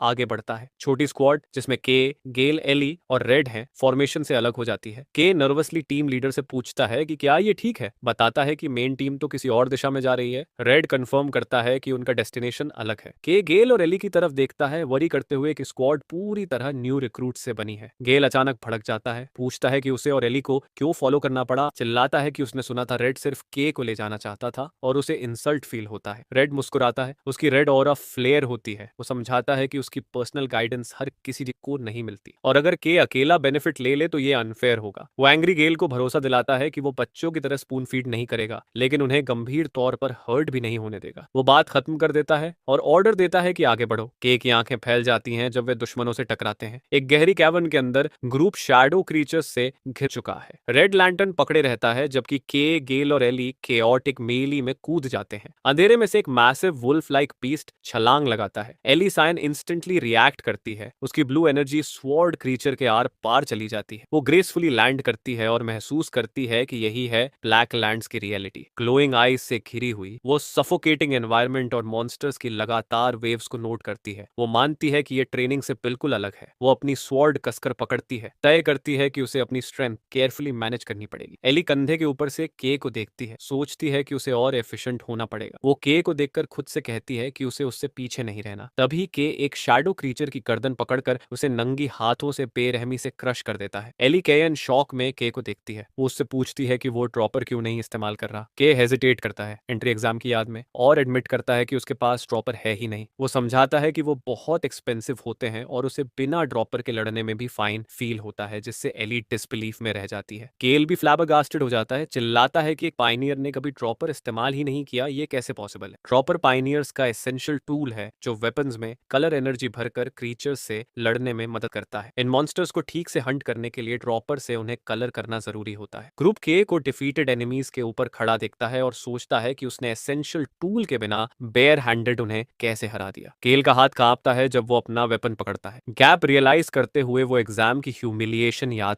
आगे बढ़ता है। छोटी स्क्वाड जिसमें के, गेल, एली और रेड हैं, फॉर्मेशन से अलग हो जाती है। के नर्वसली टीम लीडर से पूछता है कि क्या ये ठीक है, बताता है कि मेन टीम तो किसी और दिशा में जा रही है। रेड कंफर्म करता है कि उनका डेस्टिनेशन अलग है। के गेल और एली की तरफ देखता है, वरी करते हुए कि स्क्वाड पूरी तरह न्यू रिक्रूट से बनी है। गेल अचानक भड़क जाता है, पूछता है कि उसे और एली को क्यों फॉलो करना पड़ा, चिल्लाता है कि उसने सुना था रेड सिर्फ के को ले जाना चाहता था और उसे इंसल्ट फील होता है। रेड मुस्कुराता है, उसकी रेड ऑरा फ्लेयर होती है। वो समझाता है कि उसकी पर्सनल गाइडेंस हर किसी को नहीं मिलती और अगर के अकेला बेनिफिट ले ले तो ये अनफेयर होगा। वो एंग्री गेल को भरोसा दिलाता है कि वो बच्चों की तरह स्पून फीड नहीं करेगा, लेकिन उन्हें गंभीर तौर पर हर्ट भी नहीं होने देगा। वो बात खत्म कर देता है और ऑर्डर देता है कि आगे बढ़ो। के की आंखें फैल जाती हैं जब वे दुश्मनों से टकराते हैं। एक गहरी कैवर्न के अंदर ग्रुप शैडो क्रीचर्स से घिर चुका है। रेड लैंटर्न पकड़े रहता है जबकि के, गेल और एली केओटिक मेली में कूद जाते हैं। अंधेरे में से एक मैसिव वुल्फ लाइक बीस्ट छलांग लगाता है। एली साइन इंस्टेंटली रिएक्ट करती है, उसकी ब्लू एनर्जी स्वॉर्ड क्रीचर के आर पार चली जाती है। वो ग्रेसफुली लैंड करती है और महसूस करती है कि यही है ब्लैक लैंड्स की रियलिटी। ग्लोइंग आईज से घिरी हुई वो सफोकेटिंग एनवायरनमेंट और मॉन्स्टर्स की लगातार वेव्स को नोट करती है। वो मानती है कि ये ट्रेनिंग से बिल्कुल अलग है। वो अपनी स्वॉर्ड कसकर पकड़ती है, तय करती है कि उसे अपनी स्ट्रेंथ केयरफुली मैनेज करनी पड़ेगी। एली कंधे के ऊपर से के को देखती है, सोचती है कि उसे और एफिशिएंट होना पड़ेगा। वो के को देखकर खुद से कहती है कि उसे उससे पीछे नहीं रहना। तभी के एक शैडो क्रीचर की गर्दन पकड़कर उसे नंगी हाथों से बेरहमी से क्रश कर देता है। एली केयन शॉक में के को देखती है। वो उससे पूछती है कि वो ड्रॉपर क्यों नहीं इस्तेमाल कर रहा। के हेजिटेट करता है एंट्री एग्जाम की याद में और एडमिट करता है कि उसके पास ड्रॉपर है ही नहीं। वो समझाता है कि वो बहुत एक्सपेंसिव होते हैं और उसे बिना ड्रॉपर के लड़ने में भी फाइन फील होता है, जिससे एली डिसबिलीफ में रह जाती है। केल भी फ्लैबरगास्टेड हो जाता है, चिल्लाता है कि एक पायनियर ने कभी ड्रॉपर इस्तेमाल ही नहीं किया, ये कैसे पॉसिबल है। ड्रॉपर पायनियर्स का एसेंशियल टूल है जो वेपन्स में कलर एनर्जी भरकर क्रीचर्स से लड़ने में मदद करता है। इन मॉन्स्टर्स को ठीक से हंट करने के लिए ड्रॉपर से उन्हें कलर करना जरूरी होता है। ग्रुप के को डिफीटेड एनिमीज के ऊपर खड़ा देखता है और सोचता है कि उसने एसेंशियल टूल के बिना बेयर हैंडेड उन्हें कैसे हरा दिया। केल का हाथ कांपता है जब वो अपना वेपन पकड़ता है। गैप रियलाइज करते हुए वो एग्जाम की ह्यूमिलिएशन याद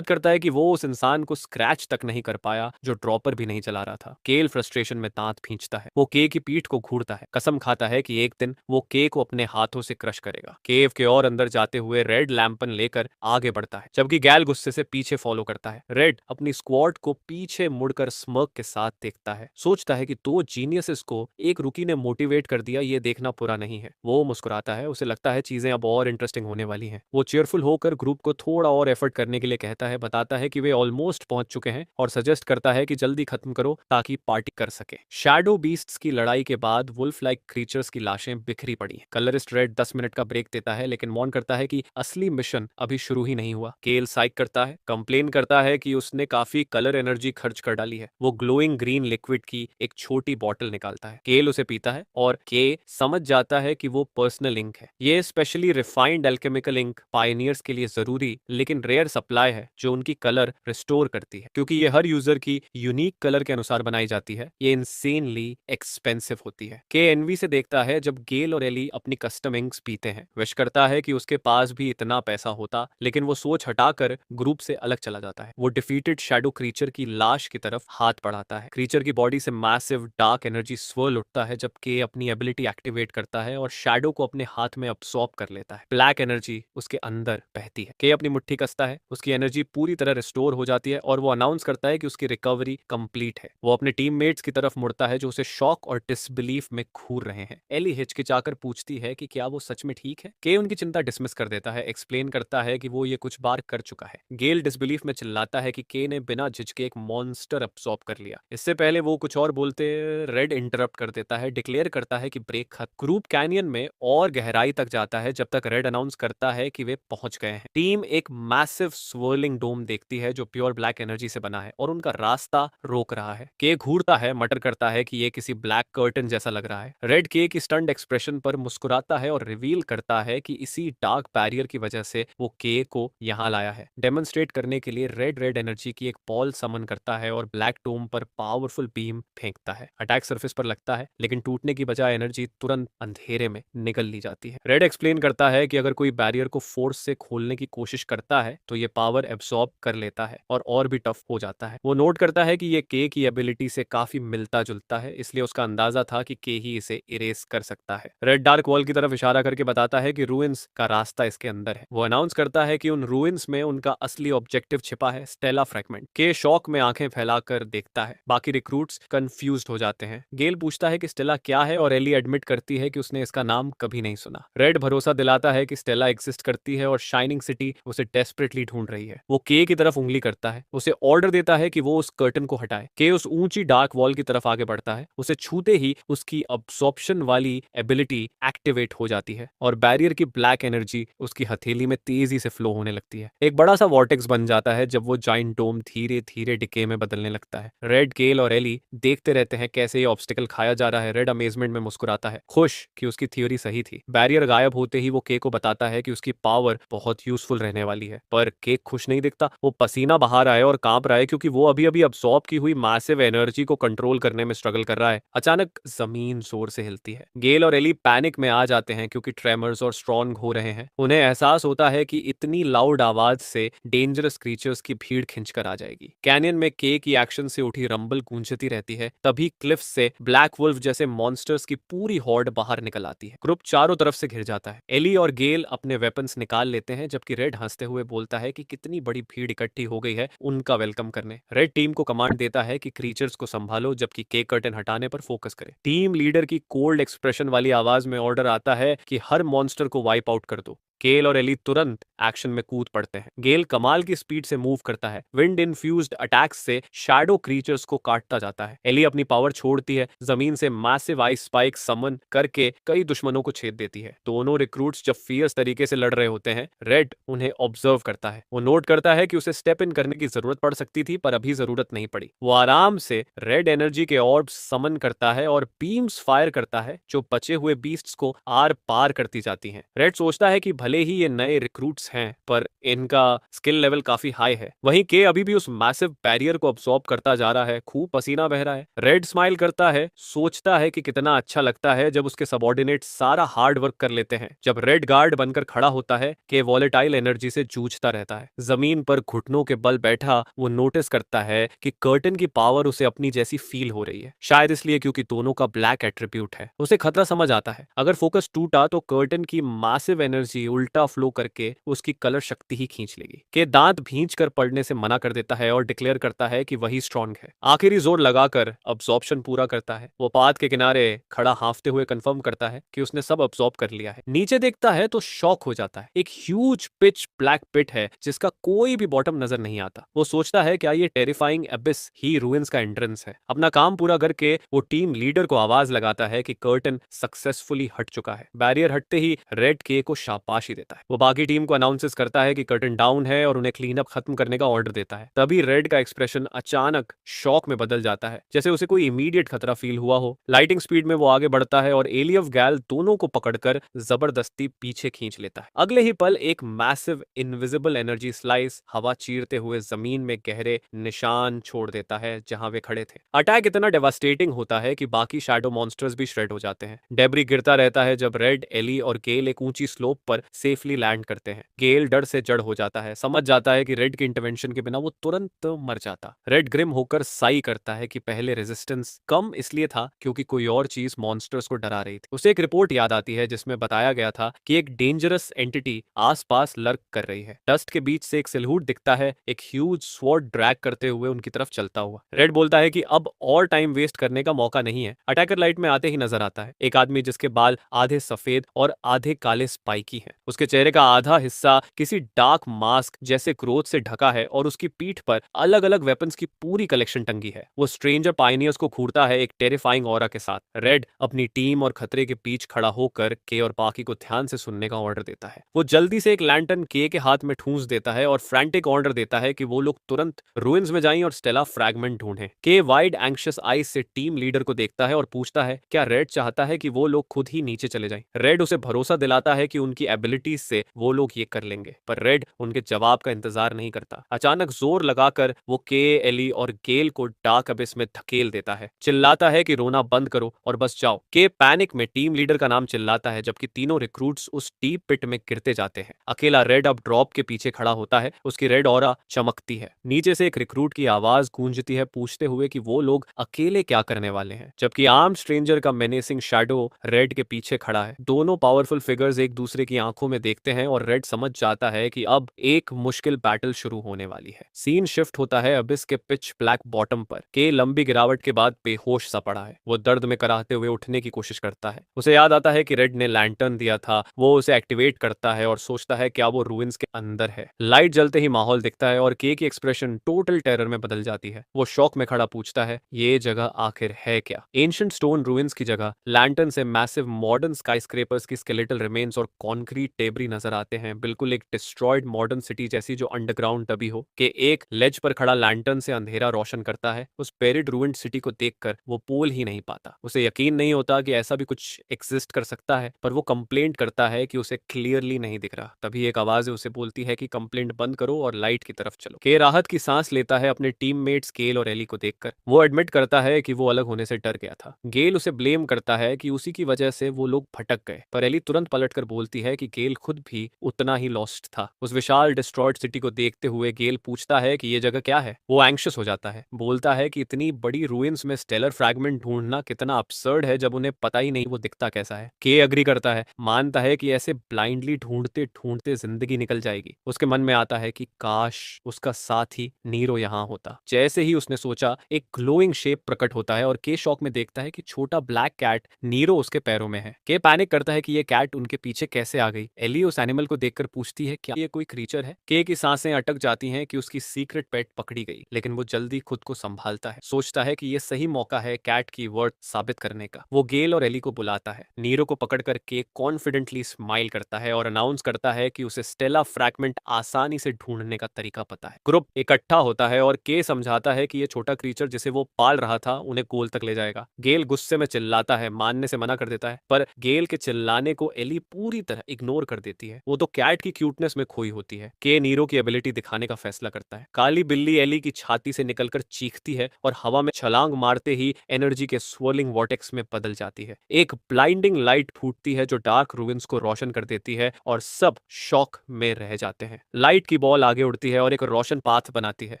करता है कि वो उस इंसान को स्क्रैच तक नहीं कर पाया जो ड्रॉपर भी नहीं चला रहा था। केल फ्रस्ट्रेशन में दांत खींचता है। वो के की पीठ को घूरता है, कसम खाता है कि एक दिन वो के को अपने हाथों से क्रश करेगा। केव के और अंदर जाते हुए रेड लैंपन लेकर आगे बढ़ता है, जबकि गैल गुस्से से पीछे फॉलो करता है। रेड अपनी स्क्वाड को पीछे मुड़कर स्मर्क के साथ देखता है, सोचता है कि दो जीनियसेस को एक रुकी ने मोटिवेट कर दिया, ये देखना पूरा नहीं है। वो मुस्कुराता है, उसे लगता है चीजें अब और इंटरेस्टिंग होने वाली हैं। वो चेयरफुल होकर ग्रुप को थोड़ा और एफर्ट करने के लिए कहता है, बताता है कि वे ऑलमोस्ट पहुंच चुके हैं और सजेस्ट करता है कि जल्दी खत्म करो ताकि पार्टी कर सके। शैडो बीस्ट्स की लड़ाई के बाद वुल्फ लाइक क्रीचर्स की लाशें बिखरी पड़ी हैं। कलरिस्ट रेड 10 मिनट का ब्रेक देता है, लेकिन वॉर्न करता है कि असली मिशन अभी शुरू ही नहीं हुआ। केल साइक करता है, कंप्लेन करता है कि उसने काफी कलर एनर्जी खर्च कर डाली है। वो ग्लोइंग ग्रीन लिक्विड की एक छोटी बॉटल निकालता है। केल उसे पीता है और के समझ जाता है कि वो पर्सनल इंक है। ये specially refined alchemical ink pioneers के लिए जरूरी लेकिन रेयर सप्लाई है जो उनकी कलर रिस्टोर करती है। क्योंकि ये हर यूजर की यूनिक कलर के अनुसार बनाई जाती है, ये इंसेनली एक्सपेंसिव होती है। के एनवी से देखता है जब गेल और एली अपनी कस्टम इंक्स पीते हैं। विश करता है कि उसके पास भी इतना पैसा होता, लेकिन वो सोच हटाकर ग्रुप से अलग चला जाता है। वो डिफीटेड शैडो क्रीचर की लाश की तरफ हाथ बढ़ाता है। क्रीचर की बॉडी से मैसिव डार्क एनर्जी स्वर्ल उठता है जब के अपनी एबिलिटी एक्टिवेट करता है और शैडो को अपने हाथ में अब्सॉर्ब कर लेता है। ब्लैक एनर्जी उसके अंदर बहती है। के अपनी मुट्ठी कसता है, उसकी एनर्जी पूरी तरह रिस्टोर हो जाती है और वो अनाउंस करता है कि उसकी रिकवरी कंप्लीट है। वो अपने टीममेट्स की तरफ मुड़ता है जो उसे शॉक और डिसबिलीफ में घूर रहे हैं। एली हिचकिचाकर पूछती है कि क्या वो सच में ठीक है। के उनकी चिंता डिसमिस कर देता है, एक्सप्लेन करता है कि वो ये कुछ बार कर चुका है। गेल डिसबिलीफ में चिल्लाता है कि के ने बिना झिझके एक मॉन्स्टर अब्सॉर्ब कर लिया। इससे पहले वो कुछ और बोलते रेड इंटरप्ट कर देता है, डिक्लेयर करता है कि ब्रेक खत्म। ग्रुप कैनियन में और गहराई तक जाता है जब तक रेड अनाउंस करता है कि वे पहुंच गए हैं। टीम एक मैसिव स्वर्लिंग डोम देखती है जो प्योर ब्लैक एनर्जी से बना है और उनका रास्ता रोक रहा है। के घूरता है, मटर करता है कि ये किसी ब्लैक कर्टन जैसा लग रहा है। रेड के की स्टंट एक्सप्रेशन पर मुस्कुराता है और रिवील करता है कि इसी डार्क बैरियर की वजह से वो के को यहाँ लाया है। डेमोन्स्ट्रेट करने के लिए रेड एनर्जी की एक बॉल समन करता है और ब्लैक डोम पर पावरफुल बीम फेंकता है। अटैक सरफेस पर लगता है, लेकिन टूटने की बजाय एनर्जी तुरंत अंधेरे में निगल ली जाती है। रेड एक्सप्लेन करता है कि अगर कोई बैरियर को फोर्स से खोलने की कोशिश करता है तो ये पावर एब्सॉर्ब कर लेता है और भी टफ हो जाता है। वो नोट करता है कि ये के की एबिलिटी से काफी मिलता जुलता है, इसलिए उसका अंदाजा था कि के ही इसे इरेज कर सकता है। रेड डार्क वॉल की तरफ इशारा करके बताता है कि रूइंस का रास्ता इसके अंदर है। वो अनाउंस करता है कि उन रूइंस में उनका असली ऑब्जेक्टिव छिपा है, स्टेला फ्रैगमेंट। के शॉक में आंखें फैलाकर देखता है। बाकी रिक्रूट्स कंफ्यूज्ड हो जाते हैं। गेल पूछता है कि स्टेला क्या है और एली एडमिट करती है कि उसने इसका नाम कभी नहीं सुना। रेड भरोसा दिलाता है कि स्टेला एग्जिस्ट करती है और शाइनिंग सिटी उसे डेस्परेटली ढूंढ रही है। वो के की तरफ उंगली करता है, उसे ऑर्डर देता है कि वो उस कर्टन को हटाए। के उस ऊंची डार्क वॉल की तरफ आगे बढ़ता है। उसे छूते ही उसकी अब्सॉर्प्शन वाली एबिलिटी एक्टिवेट हो जाती है और बैरियर की ब्लैक एनर्जी उसकी हथेली में तेजी से फ्लो होने लगती है। एक बड़ा सा वॉर्टेक्स बन जाता है जब वो जाइंट डोम धीरे धीरे डिके में बदलने लगता है। रेड, गेल और एली देखते रहते हैं कैसे ये ऑब्स्टिकल खाया जा रहा है। रेड अमेजमेंट में मुस्कुराता है, खुश कि उसकी थ्योरी सही थी। बैरियर गायब होते ही वो के को बताता है कि उसकी पावर बहुत यूजफुल रहने वाली है, पर के खुश नहीं दिखता। वो पसीना बहा रहा है और कांप रहा है क्योंकि वो अभी अभी अब्सॉर्ब की हुई मैसिव एनर्जी को कंट्रोल करने में स्ट्रगल कर रहा है। अचानक जमीन जोर से हिलती है। गेल और एली पैनिक में आ जाते हैं क्योंकि ट्रेमर्स और स्ट्रॉन्ग हो रहे हैं। उन्हें एहसास होता है कि इतनी लाउड आवाज से डेंजरस क्रीचर्स की भीड़ खिंचकर आ जाएगी। कैनियन में के की एक्शन से उठी रंबल गूंजती रहती है। तभी क्लिफ से ब्लैक वुल्फ जैसे मॉन्स्टर्स की पूरी हॉर्ड बाहर निकल आती है। ग्रुप चारों तरफ से घिर जाता है। एली और गेल अपने वेपन्स निकाल लेते हैं जबकि रेड हंसते हुए बोलता है कि कितनी बड़ी भीड़ इकट्ठी हो गई है उनका वेलकम करने। रेड टीम को कमांड देता है कि क्रीचर्स को संभालो जबकि के कर्टन हटाने पर फोकस करे। टीम लीडर की कोल्ड एक्सप्रेशन वाली आवाज में ऑर्डर आता है कि हर मॉन्स्टर को वाइप आउट कर दो। गेल और एली तुरंत एक्शन में कूद पड़ते हैं। गेल कमाल की स्पीड से मूव करता है, विंड इन्फ्यूज्ड अटैक्स से शैडो क्रीचर्स को काटता जाता है। एली अपनी पावर छोड़ती है, जमीन से मैसिव आइस स्पाइक समन करके कई दुश्मनों को छेद देती है। दोनों रिक्रूट्स जब फियर्स तरीके से लड़ रहे होते हैं, रेड उन्हें ऑब्जर्व करता है। वो नोट करता है कि उसे स्टेप इन करने की जरूरत पड़ सकती थी, पर अभी जरूरत नहीं पड़ी। वो आराम से रेड एनर्जी के ऑर्ब्स समन करता है और बीम्स फायर करता है जो बचे हुए बीस्ट्स को आर पार करती जाती हैं। रेड सोचता है कि भले ही ये नए रिक्रूट्स हैं, पर इनका स्किल लेवल काफी हाई है। वहीं के अभी भी उस मैसिव बैरियर को अब्सॉर्ब करता जा रहा है, खूब पसीना बह रहा है। रेड स्माइल करता है, सोचता है कि कितना अच्छा लगता है जब उसके सबऑर्डिनेट सारा हार्ड वर्क कर लेते हैं। जब रेड गार्ड बनकर खड़ा होता है, के वॉलेटाइल एनर्जी से जूझता रहता है। जमीन पर घुटनों के बल बैठा वो नोटिस करता है कि कर्टन की पावर उसे अपनी जैसी फील हो रही है, शायद इसलिए क्योंकि दोनों का ब्लैक एट्रीब्यूट है। उसे खतरा समझ आता है, अगर फोकस टूटा तो कर्टन की मैसिव एनर्जी उल्टा फ्लो करके उसकी कलर शक्ति ही खींच लेगी। के दांत भींच कर पड़ने से मना कर देता है और डिक्लेयर करता है कि वही स्ट्रांग है। आखिरी जोर लगाकर अब्सॉर्प्शन पूरा करता है। वो पाथ के किनारे खड़ा हांफते हुए कंफर्म करता है कि उसने सब अब्सॉर्ब कर लिया है। नीचे देखता है तो शॉक हो जाता है। एक ह्यूज पिच ब्लैक पिट है जिसका कोई भी बॉटम नजर नहीं आता। वो सोचता है क्या ये टेरिफाइंग एबिस ही रूइंस का एंट्रेंस है। अपना काम पूरा करके वो टीम लीडर को आवाज लगाता है कि कर्टन सक्सेसफुली हट चुका है। बैरियर हटते ही रेड के को शाबाशी देता है। वो बाकी टीम को अनाउंसेस करता है कि कर्टन डाउन है और उन्हें क्लीन अप खत्म करने का ऑर्डर देता है। तभी रेड का एक्सप्रेशन अचानक शॉक में बदल जाता है, जैसे उसे कोई इमीडिएट खतरा फील हुआ हो। लाइटिंग स्पीड में वो आगे बढ़ता है और एलियव गैल दोनों को पकड़कर जबरदस्ती पीछे खींच लेता है। अगले ही पल एक मैसिव इनविजिबल एनर्जी स्लाइस हवा चीरते हुए जमीन में गहरे निशान छोड़ देता है जहां वे खड़े थे। अटैक इतना डेवास्टेटिंग होता है कि बाकी शैडो मॉन्स्टर्स भी श्रेड हो जाते हैं। डेब्री गिरता रहता है जब रेड, एली और गेल एक ऊंची स्लोप पर सेफली लैंड करते हैं। गेल डर से जड़ हो जाता है, समझ जाता है कि रेड के इंटरवेंशन के बिना वो तुरंत मर जाता। रेड ग्रिम होकर साई करता है कि पहले रेजिस्टेंस कम इसलिए था क्योंकि कोई और चीज मॉन्स्टर्स को डरा रही थी। उसे एक रिपोर्ट याद आती है जिसमें बताया गया था कि एक डेंजरस एंटिटी आसपास लर्क कर रही है। डस्ट के बीच से एक सिलहूट दिखता है, एक ह्यूज स्वॉर्ड ड्रैग करते हुए उनकी तरफ चलता हुआ। रेड बोलता है कि अब और टाइम वेस्ट करने का मौका नहीं है। अटैकर लाइट में आते ही नजर आता है एक आदमी जिसके बाल आधे सफेद और आधे काले स्पाइकी हैं। उसके चेहरे का आधा हिस्सा किसी डार्क मास्क जैसे क्रोध से ढका है और उसकी पीठ पर अलग अलग वेपन्स की पूरी कलेक्शन टंगी है। वो स्ट्रेंजर पायनियर्स को घूरता है एक टेरिफाइंग ऑरा के साथ। रेड अपनी टीम और खतरे के बीच खड़ा होकर के और बाकी को ध्यान से सुनने का ऑर्डर देता है। वो जल्दी से एक लैंटर्न के हाथ में ठूंस देता है और फ्रैंटिक ऑर्डर देता है कि वो लोग तुरंत रुइंस में जाएं और स्टेला फ्रैगमेंट ढूंढें। के वाइड एंग्शियस आईज से टीम लीडर को देखता है और पूछता है क्या रेड चाहता है कि वो लोग खुद ही नीचे चले जाएं। रेड उसे भरोसा दिलाता है कि उनकी एबिलिटीज से वो लोग ये कर लेंगे, पर रेड उनके जवाब का इंतजार नहीं करता। अचानक जोर लगाकर वो के, एली और गेल को डार्क अबिस में धकेल देता है। चिल्लाता है कि रोना बंद करो और बस जाओ। के पैनिक में टीम लीडर का नाम चिल्लाता है जबकि तीनों रिक्रूट्स उस डीप पिट में गिरते जाते हैं। अकेला रेड अब ड्रॉप के पीछे खड़ा होता है, उसकी रेड ऑरा चमकती है। नीचे से एक रिक्रूट की आवाज गूंजती है पूछते हुए कि वो लोग अकेले क्या करने वाले हैं, जबकि आर्म स्ट्रेंजर का मेनेसिंग शैडो रेड के पीछे खड़ा है। दोनों पावरफुल फिगर्स एक दूसरे की आंखों में देखते हैं और रेड समझ जाता है कि अब एक मुश्किल बैटल शुरू होने वाली है। सीन शिफ्ट होता है अबिस के पिच ब्लैक बॉटम पर। के लंबी गिरावट के बाद बेहोश सा पड़ा है। वो दर्द में कराहते हुए उठने की कोशिश करता है। उसे याद आता है कि रेड ने लैंटर्न दिया था। वो उसे एक्टिवेट करता है और सोचता है क्या वो रूइंस के अंदर है। लाइट जलते ही माहौल दिखता है और के की एक्सप्रेशन टोटल टेरर में बदल जाती है। वो शॉक में खड़ा पूछता है ये जगह आखिर है क्या। एंशिएंट स्टोन रूइंस की जगह लैंटर्न से मैसिव मॉडर्न स्काईस्क्रेपर्स की स्केलेटल रिमेन्स और कॉन्क्रीट टेबरी नजर आते हैं, बिल्कुल एक डिस्ट्रॉयड मॉडर्न सिटी जैसी जो अंडरग्राउंड दबी हो। के एक लेज पर खड़ा लैंटर्न से अंधेरा रोशन करता है। उस पेरिड रूइंड सिटी को देखकर वो पोल ही नहीं पाता। उसे यकीन नहीं होता कि ऐसा भी कुछ एग्जिस्ट कर सकता है, पर वो कंप्लेंट करता है कि उसे क्लियरली नहीं दिख रहा। तभी एक आवाज उसे बोलती है कि कंप्लेंट बंद करो और लाइट की तरफ चलो। के राहत की सांस लेता है अपने टीममेट्स गेल और एली को देखकर। वो एडमिट करता है कि वो अलग होने से डर गया था। गेल उसे ब्लेम करता है कि उसी की वजह से वो लोग भटक गए, पर एली तुरंत पलटकर बोलती है कि गेल खुद भी उतना ही लॉस्ट था। उस विशाल डिस्ट्रॉयड सिटी को देखते हुए गेल पूछता है कि ये जगह क्या है। वो एंग्शियस हो जाता है, बोलता है कि इतनी बड़ी रूइंस में स्टेलर फ्रैगमेंट ढूंढना कितना absurd है जब उन्हें पता ही नहीं वो दिखता कैसा है। के अग्री करता है, मानता है कि ऐसे ब्लाइंडली ढूंढते ढूंढते जिंदगी निकल जाएगी। उसके मन में आता है कि काश उसका साथी नीरो यहाँ होता। जैसे ही उसने सोचा एक ग्लोइंग शेप प्रकट होता है और के शॉक में देखता है कि छोटा ब्लैक कैट नीरो उसके पैरों में है। के पैनिक करता है कि ये कैट उनके पीछे कैसे आ गई। एली उस एनिमल को देखकर पूछती है क्या ये कोई क्रीचर है। के की सांसें अटक जाती हैं कि उसकी सीक्रेट पेट पकड़ी गई, लेकिन वो जल्दी खुद को संभालता है। सोचता है कि ये सही मौका है कैट की वर्थ साबित करने का। वो गेल और एली को बुलाता है। नीरो को पकड़कर के कॉन्फिडेंटली स्माइल करता है और अनाउंस करता है कि उसे स्टेला फ्रैगमेंट आसानी से ढूंढने का तरीका पता है। ग्रुप इकट्ठा होता है और के समझाता है कि ये छोटा क्रीचर जिसे वो पाल रहा था उन्हें गोल तक ले जाएगा। गेल गुस्से में चिल्लाता है, मानने से मना कर देता है, पर गेल के चिल्लाने को एली पूरी तरह इग्नोर कर देती है। वो तो कैट की क्यूटनेस में खोई होती है। के नीरो की एबिलिटी दिखाने का फैसला करता है। काली बिल्ली एली की छाती से निकलकर चीखती है और हवा में छलांग मारते ही एनर्जी के स्वर्लिंग वॉर्टेक्स में बदल जाती है। एक ब्लाइंडिंग लाइट फूटती है जो डार्क रूइंस को रोशन कर देती है और सब शॉक में रह जाते हैं। लाइट की बॉल आगे उड़ती है और एक रोशन पाथ बनाती है।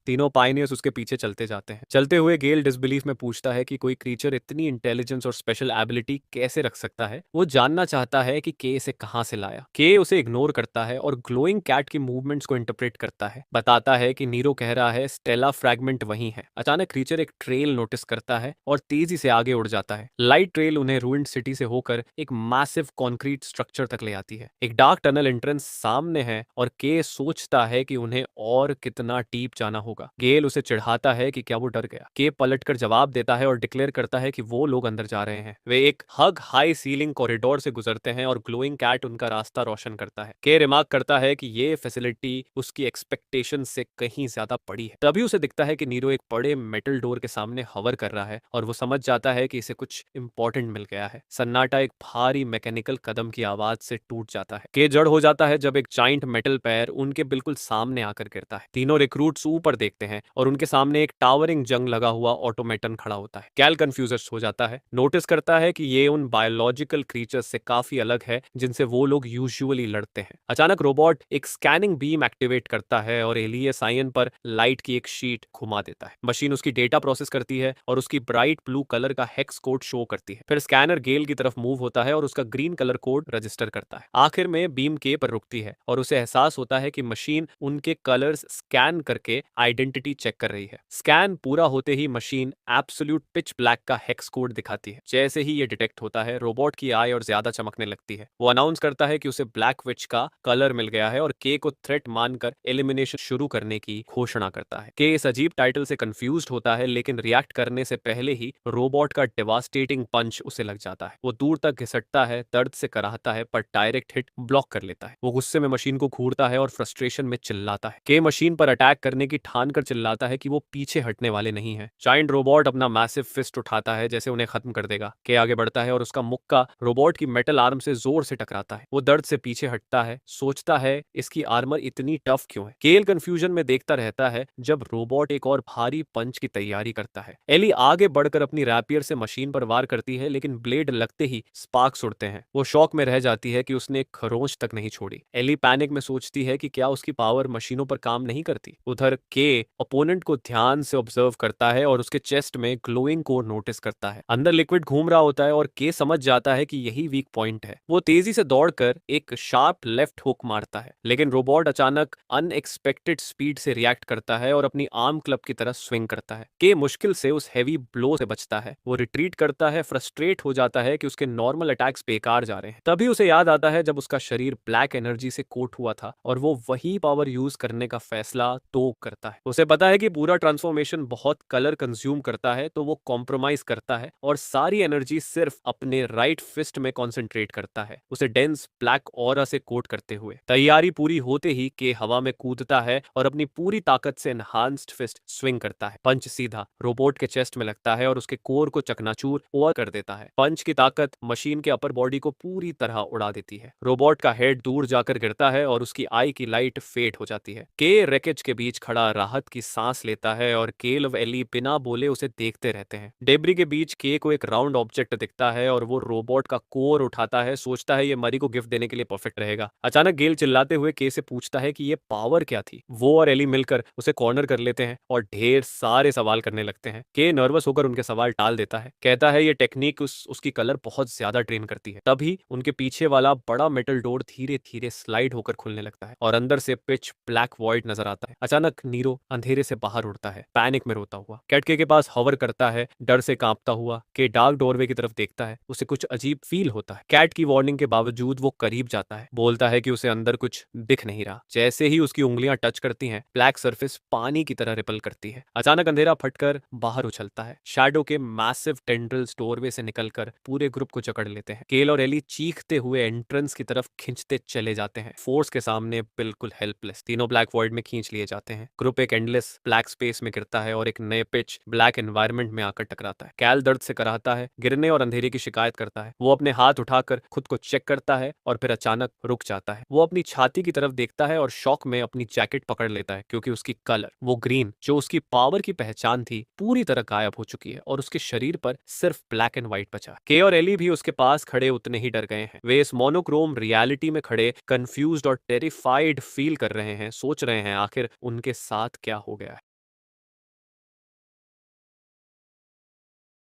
तीनों पायनियर्स उसके पीछे चलते जाते हैं। चलते हुए गेल डिसबिलीफ में पूछता है कि कोई क्रीचर इतनी इंटेलिजेंस और स्पेशल एबिलिटी कैसे रख सकता है। वो जानना चाहता है कि के इसे कहां से लाया। के उसे इग्नोर करता है और ग्लोइंग कैट की मूवमेंट्स को इंटरप्रेट करता है। बताता है कि नीरो कह रहा है स्टेला फ्रैगमेंट वही है। अचानक क्रीचर एक ट्रेल नोटिस करता है और तेजी से आगे उड़ जाता है। लाइट ट्रेल उन्हें रूइंड सिटी से होकर एक मैसिव कंक्रीट स्ट्रक्चर तक ले आती है। एक डार्क टनल एंट्रेंस सामने है और के सोचता है कि उन्हें और कितना डीप जाना होगा। गेल उसे चिढ़ाता है कि क्या वो डर गया। के पलटकर जवाब देता है और डिक्लेयर करता है कि वो लोग अंदर जा रहे हैं। वे एक हग हाई सीलिंग कॉरिडोर से गुजरते हैं और ग्लोइंग कैट उनका रास्ता रोशन करता है। के रिमार्क करता है कि ये फैसिलिटी उसकी एक्सपेक्टेशन से कहीं ज्यादा बड़ी है। तभी उसे दिखता है कि नीरो एक बड़े मेटल डोर के सामने हवर कर रहा है और वो समझ जाता है कि इसे कुछ इंपॉर्टेंट मिल गया है। सन्नाटा एक भारी मैकेनिकल कदम की आवाज से टूट जाता है। के जड़ हो जाता है जब एक जाइंट मेटल पैर उनके बिल्कुल सामने आकर गिरता है। तीनों रिक्रूट्स ऊपर देखते हैं और उनके सामने एक टावरिंग जंग लगा हुआ ऑटोमेटन खड़ा होता है। कैल कंफ्यूज हो जाता है, नोटिस करता है कि ये उन बायोलॉजिकल क्रीचर्स से काफी अलग है जिनसे वो लोग यूजुअली लड़ते हैं। अचानक रोबोट एक स्कैनिंग बीम एक्टिवेट करता है और एलियस आयन पर लाइट की एक शीट घुमा देता है। मशीन उसकी डेटा प्रोसेस करती है और उसकी ब्राइट ब्लू कलर का हेक्स कोड शो करती है। फिर स्कैनर गेल की तरफ मूव होता है और उसका ग्रीन कलर कोड रजिस्टर करता है। आखिर में बीम के पर रुकती है और उसे एहसास होता है कि मशीन उनके कलर्स स्कैन करके आइडेंटिटी चेक कर रही है। स्कैन पूरा होते ही मशीन एब्सोल्यूट पिच ब्लैक का हेक्स कोड दिखाती है। जैसे ही ये डिटेक्ट होता है, रोबोट की आई और ज्यादा चमकने लगती है। वो अनाउंस करता है कि उसे ब्लैक विच का कलर मिल गया है और के को थ्रेट मानकर एलिमिनेशन शुरू करने की घोषणा करता है। के इस अजीब टाइटल से कंफ्यूज्ड होता है, लेकिन रिएक्ट करने से पहले ही रोबोट का डिवास्टेटिंग पंच उसे लग जाता है। वो दूर तक घिसटता है, दर्द से कराहता है, पर डायरेक्ट हिट ब्लॉक कर लेता है। वो गुस्से में मशीन को घूरता है और फ्रस्ट्रेशन में चिल्लाता है। के मशीन पर अटैक करने की ठान कर चिल्लाता है कि वो पीछे हटने वाले नहीं है। जायंट रोबोट अपना मैसिव फिस्ट उठाता है जैसे उन्हें खत्म कर देगा। के आगे बढ़ता है और उसका मुक्का रोबोट की मेटल आर्म से जोर से टकराता है। वो दर्द से पीछे हटता है, सोचता है इसकी आर्मर इतनी टफ क्यों है। केल कंफ्यूजन में देखता रहता है जब रोबोट एक और भारी पंच की तैयारी करता है। एली आगे बढ़कर अपनी रैपियर से मशीन पर वार करती है, लेकिन ब्लेड लगते ही स्पार्क्स उड़ते हैं। वो शॉक में रह जाती है कि उसने एक खरोंच तक नहीं छोड़ी। एली पैनिक में सोचती है कि क्या उसकी पावर मशीनों पर काम नहीं करती। उधर के ओपोनेंट को ध्यान से ऑब्जर्व करता है और उसके चेस्ट में ग्लोइंग को नोटिस करता है। अंदर लिक्विड घूम रहा होता है और के समझ जाता है कि यही वीक पॉइंट है। वो तेजी से दौड़कर एक शार्प लेफ्ट हुक मारता है, लेकिन रोबोट अचानक अनएक्सपेक्टेड स्पीड से रिएक्ट करता है और अपनी आर्म क्लब की तरह स्विंग करता है। के मुश्किल से उस हैवी ब्लो से बचता है। वो रिट्रीट करता है, फ्रस्ट्रेट हो जाता है कि उसके नॉर्मल अटैक्स बेकार जा रहे हैं। तभी उसे याद आता है जब उसका शरीर ब्लैक एनर्जी से कोट हुआ था और वो वही पावर यूज करने का फैसला तो करता है। उसे पता है कि पूरा ट्रांसफॉर्मेशन बहुत कलर कंज्यूम करता है, तो वो कॉम्प्रोमाइज करता है और सारी एनर्जी सिर्फ अपने राइट फिस्ट में कॉन्सेंट्रेट करता है, उसे डेंस ब्लैक ऑरा से कोट करते हुए। तैयारी पूरी होते ही के हवा में कूदता है और अपनी पूरी ताकत से एनहांस्ड फिस्ट स्विंग करता है। पंच सीधा रोबोट के चेस्ट में लगता है और उसके कोर को चकनाचूर और कर देता है। पंच की ताकत मशीन के अपर बॉडी को पूरी तरह उड़ा देती है। रोबोट का हेड दूर जाकर गिरता है और उसकी आई की लाइट फेड हो जाती है। के रेकेज के बीच खड़ा राहत की सांस लेता है और केल और एली बिना बोले उसे देखते रहते हैं। डेब्री के बीच के को एक राउंड ऑब्जेक्ट दिखता है और वो रोबोट का कोर उठाता है, सोचता है ये मरी को गिफ्ट देने के लिए परफेक्ट रहेगा। अचानक गेल चिल्लाते हुए के से पूछता है कि ये पावर क्या थी। वो और एली मिलकर उसे कॉर्नर कर लेते हैं और ढेर सारे सवाल करने लगते हैं। के नर्वस होकर उनके सवाल टाल देता है, कहता है ये टेक्निक उसकी कलर बहुत ज्यादा ट्रेन करती है। तभी उनके पीछे वाला बड़ा मेटल डोर धीरे धीरे स्लाइड होकर खुलने लगता है और अंदर से पिच ब्लैक वॉइड नजर आता है। अचानक नीरो अंधेरे से बाहर उड़ता है, पैनिक में रोता हुआ। कैटके के पास हवर करता है, डर से कांपता हुआ। के डार्क डोरवे की तरफ देखता है, उसे कुछ अजीब फील होता है। कैट की वार्निंग के बावजूद वो करीब करीब जाता है, बोलता है कि उसे अंदर कुछ दिख नहीं रहा। जैसे ही उसकी उंगलियां टच करती हैं, ब्लैक सरफेस पानी की तरह रिपल करती है। अचानक अंधेरा फटकर बाहर उछलता है। शैडो के मैसिव टेंड्रिल्स डोरवे से निकलकर पूरे ग्रुप को जकड़ लेते हैं। केल और एली चीखते हुए एंट्रेंस की तरफ खींचते चले जाते हैं, फोर्स के सामने बिल्कुल हेल्पलेस। तीनों ब्लैक वॉइड में खींच लिए जाते हैं। ग्रुप एक एंडलेस ब्लैक स्पेस में गिरता है और एक नए पिच ब्लैक एनवायरनमेंट में आकर टकराता है। कैल दर्द से कराहता है, गिरने और अंधेरे की शिकायत करता है। वो अपने हाथ उठाकर खुद को चेक करता है और फिर अचानक रुक जाता है। वो अपनी छाती की तरफ देखता है और शॉक में अपनी जैकेट पकड़ लेता है, क्योंकि उसकी कलर, वो ग्रीन जो उसकी पावर की पहचान थी, पूरी तरह गायब हो चुकी है और उसके शरीर पर सिर्फ ब्लैक एंड व्हाइट बचा। के और एली भी उसके पास खड़े उतने ही डर गए हैं। वे इस मोनोक्रोम रियलिटी में खड़े कंफ्यूज्ड और टेरिफाइड फील कर रहे हैं, सोच रहे हैं आखिर उनके साथ क्या हो गया है।